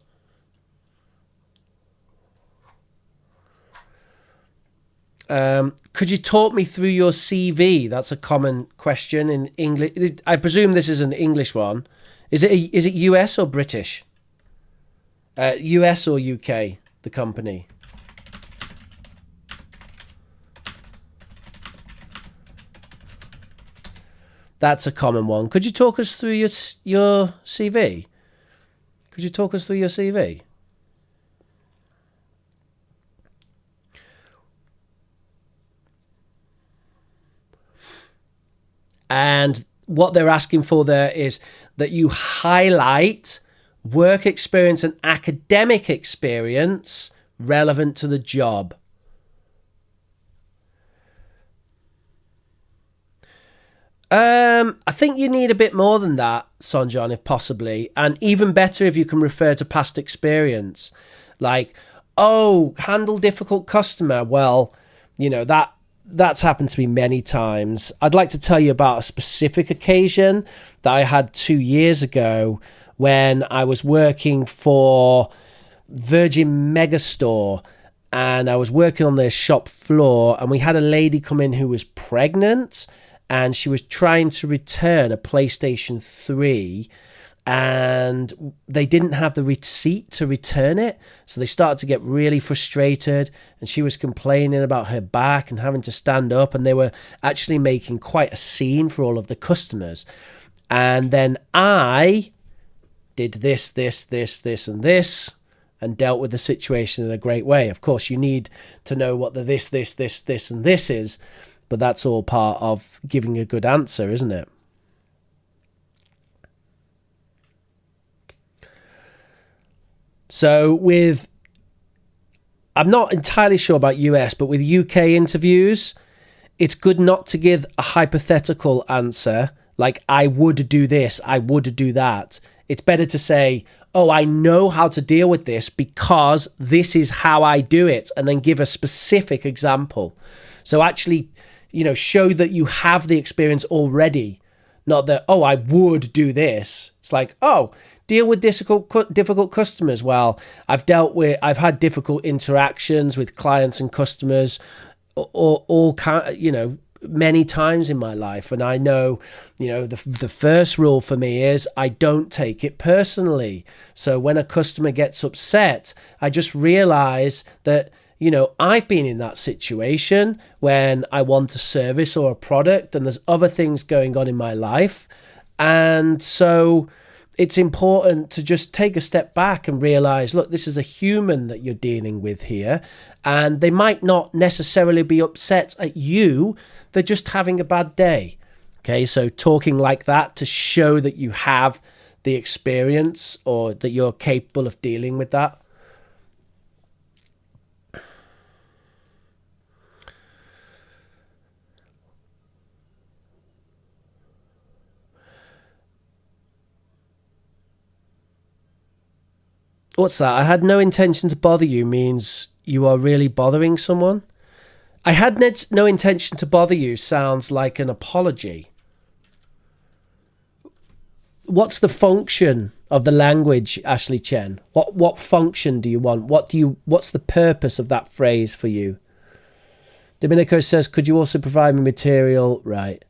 Could you talk me through your CV? That's a common question in English. I presume this is an English one. Is it US or British? US or UK, the company? That's a common one. Could you talk us through your CV? Could you talk us through your CV? And what they're asking for there is that you highlight work experience and academic experience relevant to the job. I think you need a bit more than that, Sonjan, if possibly, and even better if you can refer to past experience. Like, oh, handle difficult customer. Well, that's happened to me many times. I'd like to tell you about a specific occasion that I had 2 years ago when I was working for Virgin Megastore, and I was working on their shop floor, and we had a lady come in who was pregnant, and she was trying to return a PlayStation 3, and they didn't have the receipt to return it. So they started to get really frustrated, and she was complaining about her back and having to stand up, and they were actually making quite a scene for all of the customers. And then I did this, and this, and dealt with the situation in a great way. Of course, you need to know what the this, and this is, but that's all part of giving a good answer, isn't it? So I'm not entirely sure about US, but with UK interviews, it's good not to give a hypothetical answer like, I would do this, I would do that. It's better to say, oh, I know how to deal with this because this is how I do it, and then give a specific example. So actually, show that you have the experience already, not that, oh, I would do this. It's like, oh, deal with difficult customers. Well, I've had difficult interactions with clients and customers, many times in my life, and I know, the first rule for me is I don't take it personally. So when a customer gets upset, I just realize that, I've been in that situation when I want a service or a product, and there's other things going on in my life, and so it's important to just take a step back and realize, look, this is a human that you're dealing with here, and they might not necessarily be upset at you. They're just having a bad day. Okay, so talking like that to show that you have the experience or that you're capable of dealing with that. What's that? I had no intention to bother you means you are really bothering someone. I had no intention to bother you sounds like an apology. What's the function of the language, Ashley Chen? What function do you want? What's the purpose of that phrase for you? Domenico says, could you also provide me material? Right.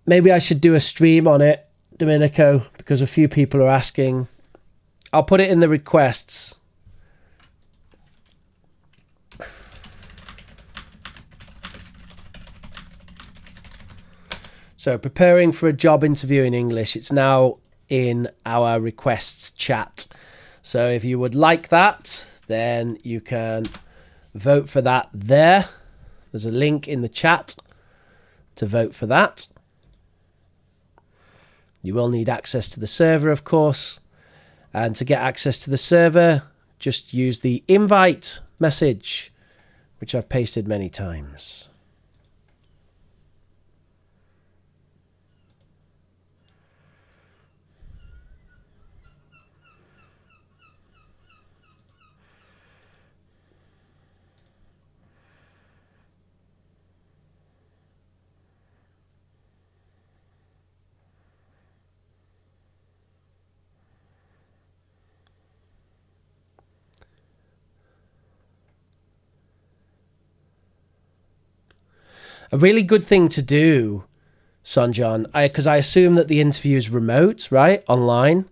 Maybe I should do a stream on it, Domenico, because a few people are asking. I'll put it in the requests. So preparing for a job interview in English, it's now in our requests chat. So if you would like that, then you can vote for that there. There's a link in the chat to vote for that. You will need access to the server, of course. And to get access to the server, just use the invite message, which I've pasted many times. A really good thing to do, Sonjan, because I assume that the interview is remote, right? Online.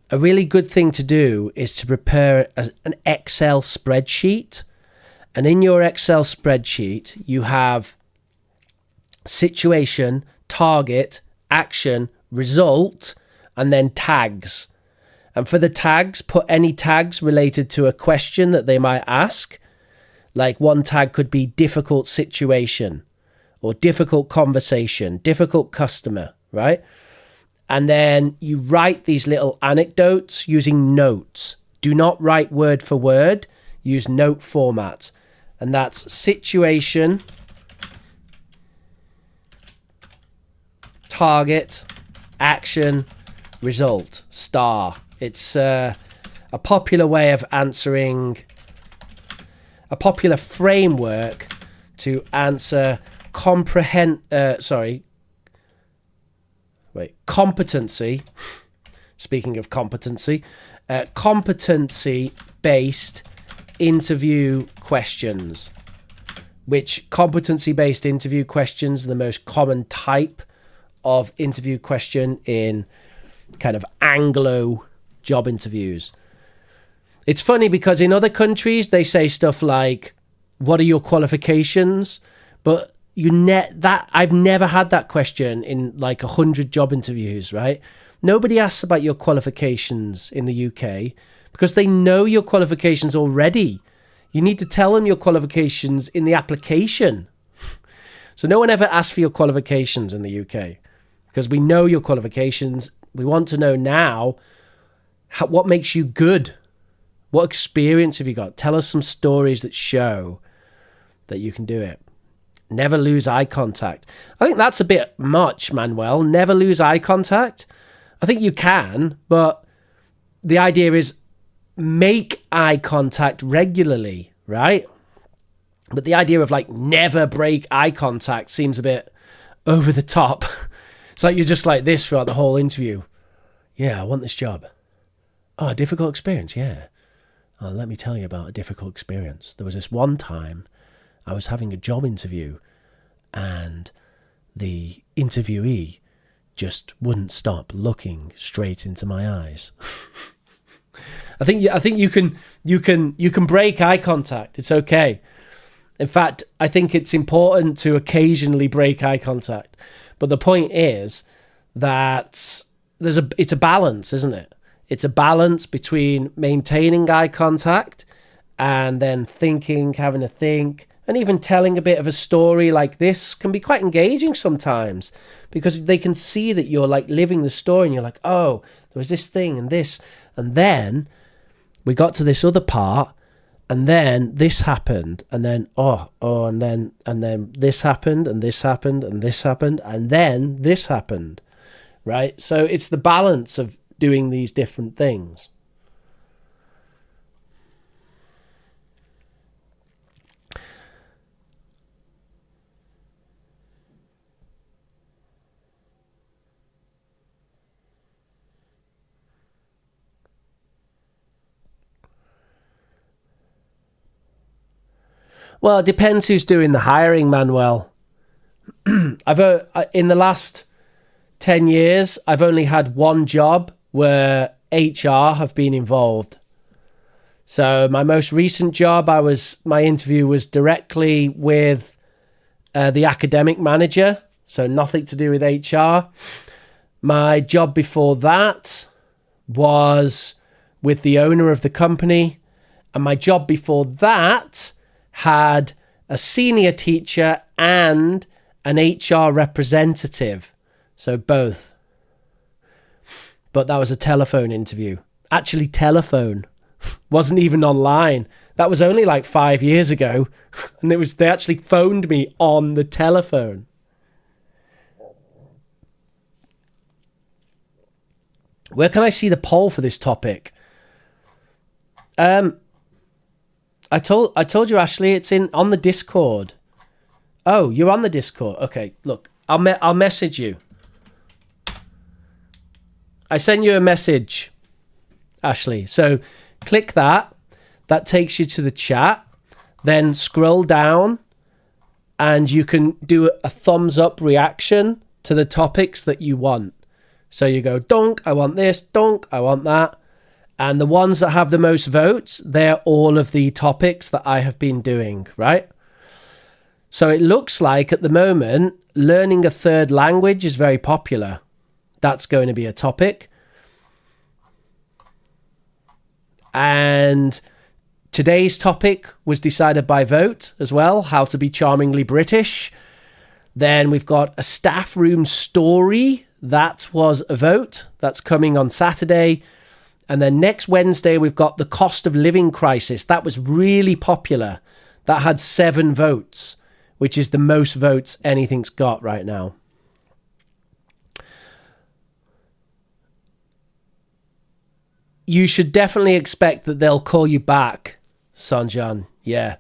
A really good thing to do is to prepare an Excel spreadsheet. And in your Excel spreadsheet, you have situation, target, action, result, and then tags. And for the tags, put any tags related to a question that they might ask. Like one tag could be difficult situation, or difficult conversation, difficult customer, right? And then you write these little anecdotes using notes. Do not write word for word, use note format. And that's situation, target, action, result, star. It's a popular way of answering, a popular framework to answer competency. Speaking of competency, competency-based interview questions. Which competency-based interview questions are the most common type of interview question in kind of Anglo job interviews. It's funny because in other countries they say stuff like, "What are your qualifications?" But I've never had that question in like 100 job interviews, right? Nobody asks about your qualifications in the UK because they know your qualifications already. You need to tell them your qualifications in the application. So no one ever asks for your qualifications in the UK because we know your qualifications. We want to know now what makes you good. What experience have you got? Tell us some stories that show that you can do it. Never lose eye contact. I think that's a bit much, Manuel. Never lose eye contact. I think you can, but the idea is make eye contact regularly, right? But the idea of like never break eye contact seems a bit over the top. It's like you're just like this throughout the whole interview. Yeah, I want this job. Oh, a difficult experience, yeah. Oh, let me tell you about a difficult experience. There was this one time I was having a job interview and the interviewee just wouldn't stop looking straight into my eyes. I think you can break eye contact. It's okay. In fact, I think it's important to occasionally break eye contact. But the point is that it's a balance, isn't it? It's a balance between maintaining eye contact and then thinking, having a think, and even telling a bit of a story like this can be quite engaging sometimes because they can see that you're like living the story and you're like, oh, there was this thing and this, and then we got to this other part and then this happened and then and then this happened and this happened and this happened and then this happened, right? So it's the balance of doing these different things. Well, it depends who's doing the hiring, Manuel. In the last 10 years, I've only had one job where HR have been involved. So my most recent job, my interview was directly with the academic manager, so nothing to do with HR. My job before that was with the owner of the company, and my job before that had a senior teacher and an HR representative. So both. But that was a telephone interview. Actually, telephone. Wasn't even online. That was only like 5 years ago. And they actually phoned me on the telephone. Where can I see the poll for this topic? I told you, Ashley, it's on the Discord. Oh, you're on the Discord. Okay, look, I'll message you. I sent you a message, Ashley. So click that. That takes you to the chat. Then scroll down and you can do a thumbs up reaction to the topics that you want. So you go, donk, I want this, donk, I want that. And the ones that have the most votes, they're all of the topics that I have been doing, right? So it looks like at the moment, learning a third language is very popular. That's going to be a topic. And today's topic was decided by vote as well, how to be charmingly British. Then we've got a staff room story. That was a vote. That's coming on Saturday. And then next Wednesday, we've got the cost of living crisis. That was really popular. That had 7 votes, which is the most votes anything's got right now. you should definitely expect that they'll call you back, Sanjan. Yeah.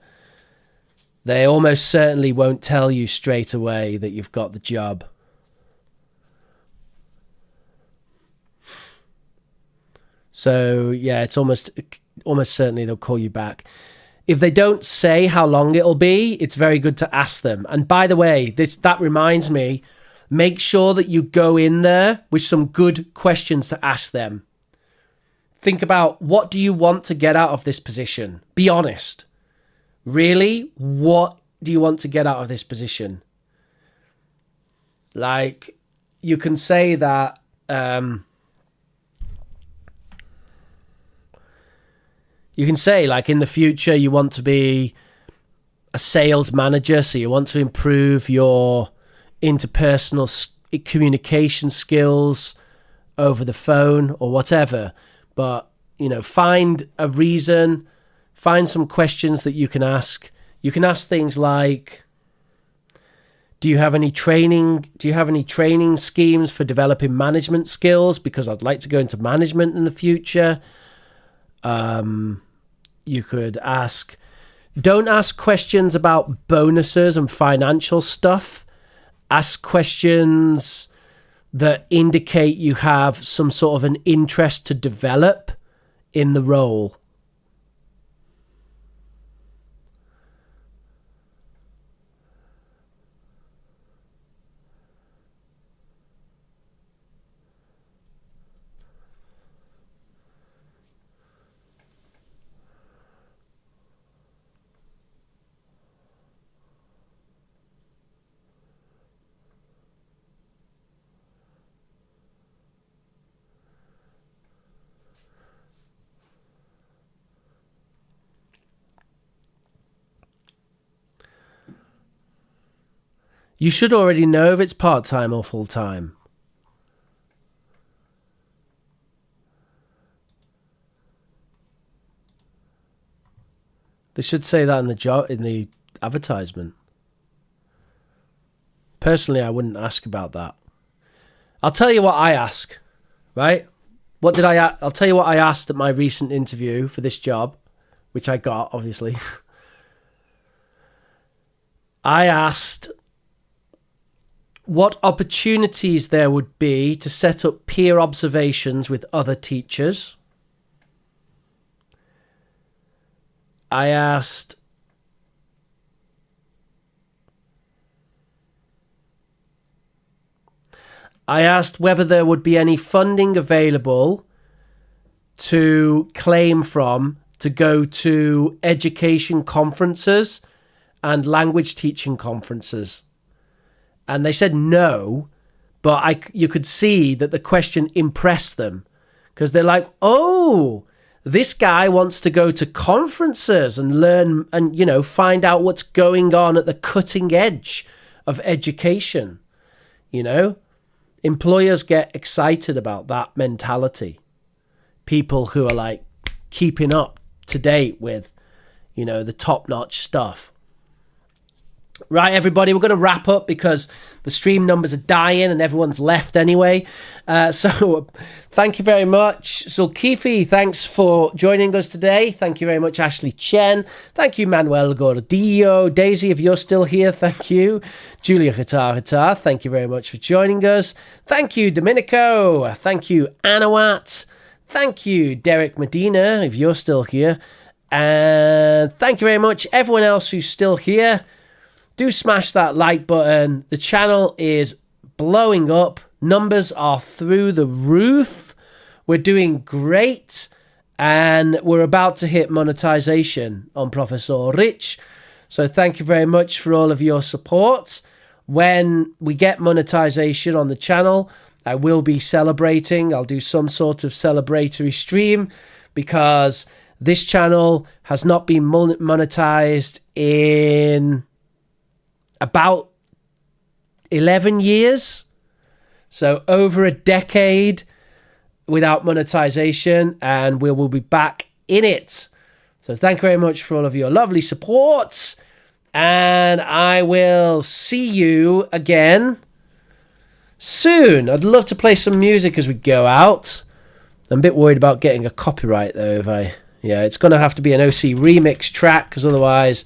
They almost certainly won't tell you straight away that you've got the job. So, yeah, it's almost certainly they'll call you back. If they don't say how long it'll be, it's very good to ask them. And by the way, that reminds me, make sure that you go in there with some good questions to ask them. Think about, what do you want to get out of this position? Be honest. Really, what do you want to get out of this position? Like, you can say that you can say, like, in the future you want to be a sales manager, so you want to improve your interpersonal communication skills over the phone or whatever. But, find a reason, find some questions that you can ask. You can ask things like, do you have any training schemes for developing management skills? Because I'd like to go into management in the future. You could ask, don't ask questions about bonuses and financial stuff. Ask questions that indicate you have some sort of an interest to develop in the role. You should already know if it's part-time or full-time. They should say that in the advertisement. Personally, I wouldn't ask about that. I'll tell you what I ask, right? I'll tell you what I asked at my recent interview for this job, which I got, obviously. I asked what opportunities there would be to set up peer observations with other teachers. I asked whether there would be any funding available to claim from to go to education conferences and language teaching conferences. And they said no, but you could see that the question impressed them, because they're like, oh, this guy wants to go to conferences and learn and, find out what's going on at the cutting edge of education. Employers get excited about that mentality. People who are like keeping up to date with, the top-notch stuff. Right, everybody, we're going to wrap up because the stream numbers are dying and everyone's left anyway. So thank you very much. Zulkifli, thanks for joining us today. Thank you very much, Ashley Chen. Thank you, Manuel Gordillo. Daisy, if you're still here, thank you. Julia Hitar, thank you very much for joining us. Thank you, Domenico. Thank you, Anawat. Thank you, Derek Medina, if you're still here. And thank you very much, everyone else who's still here. Do smash that like button. The channel is blowing up. Numbers are through the roof. We're doing great. And we're about to hit monetization on Professor Rich. So thank you very much for all of your support. When we get monetization on the channel, I will be celebrating. I'll do some sort of celebratory stream because this channel has not been monetized in about 11 years. So over a decade without monetization, and we will be back in it. So thank you very much for all of your lovely support, and I will see you again soon. I'd love to play some music as we go out. I'm a bit worried about getting a copyright though. Yeah, it's going to have to be an OC remix track because otherwise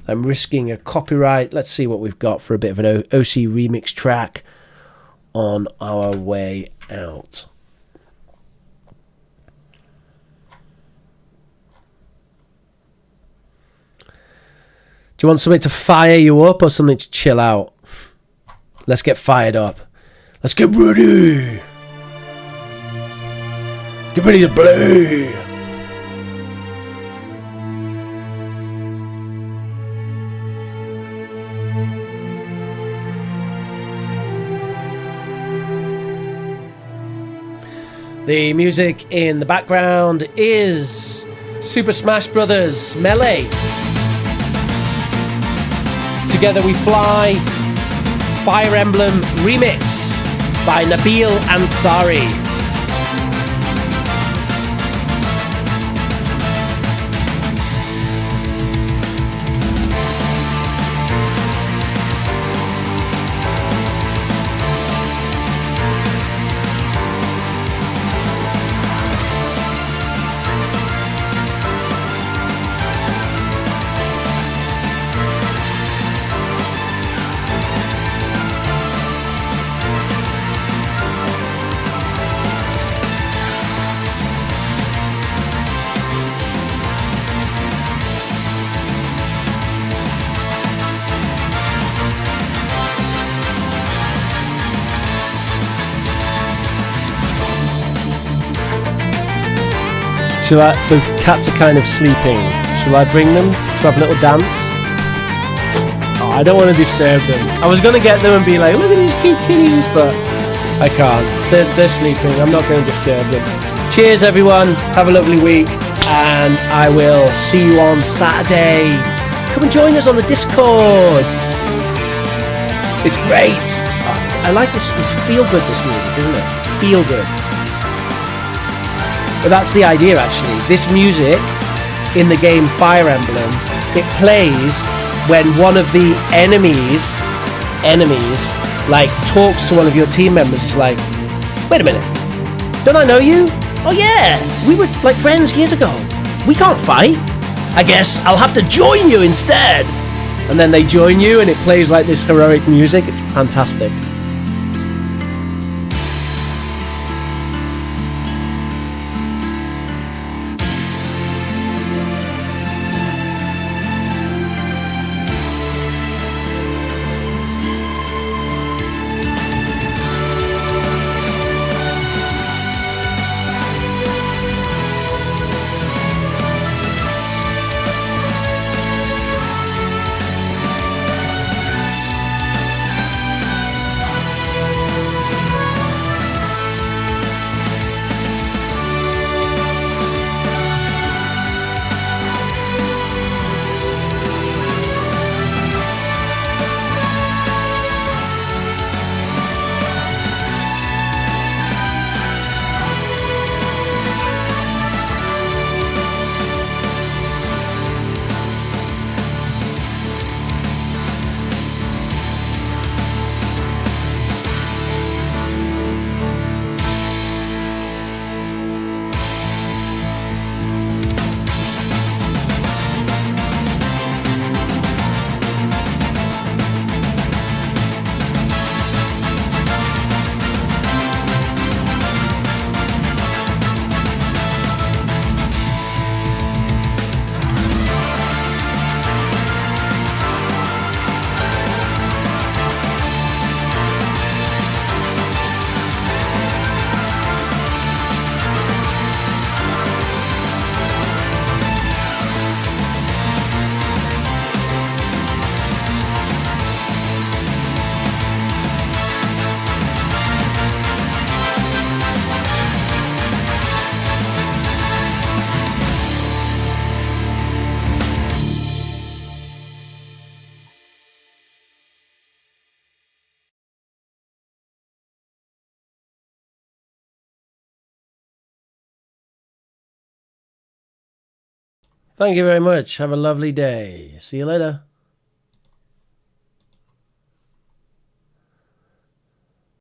I'm risking a copyright. Let's see what we've got for a bit of an OC remix track on our way out. Do you want something to fire you up or something to chill out? Let's get fired up. Let's get ready. Get ready to play. The music in the background is Super Smash Bros. Melee. Together We Fly, Fire Emblem Remix by Nabil Ansari. The cats are kind of sleeping. Shall I bring them to have a little dance? Oh, I don't want to disturb them. I was going to get them and be like, look at these cute kitties, but I can't. They're sleeping. I'm not going to disturb them. Cheers, everyone. Have a lovely week. And I will see you on Saturday. Come and join us on the Discord. It's great. Oh, I like this. It's feel good, this music, isn't it? Feel good. But that's the idea, actually. This music in the game Fire Emblem, it plays when one of the enemies, like, talks to one of your team members. It's like, wait a minute, don't I know you? Oh yeah, we were like friends years ago. We can't fight. I guess I'll have to join you instead. And then they join you and it plays like this heroic music. It's fantastic. Thank you very much. Have a lovely day. See you later.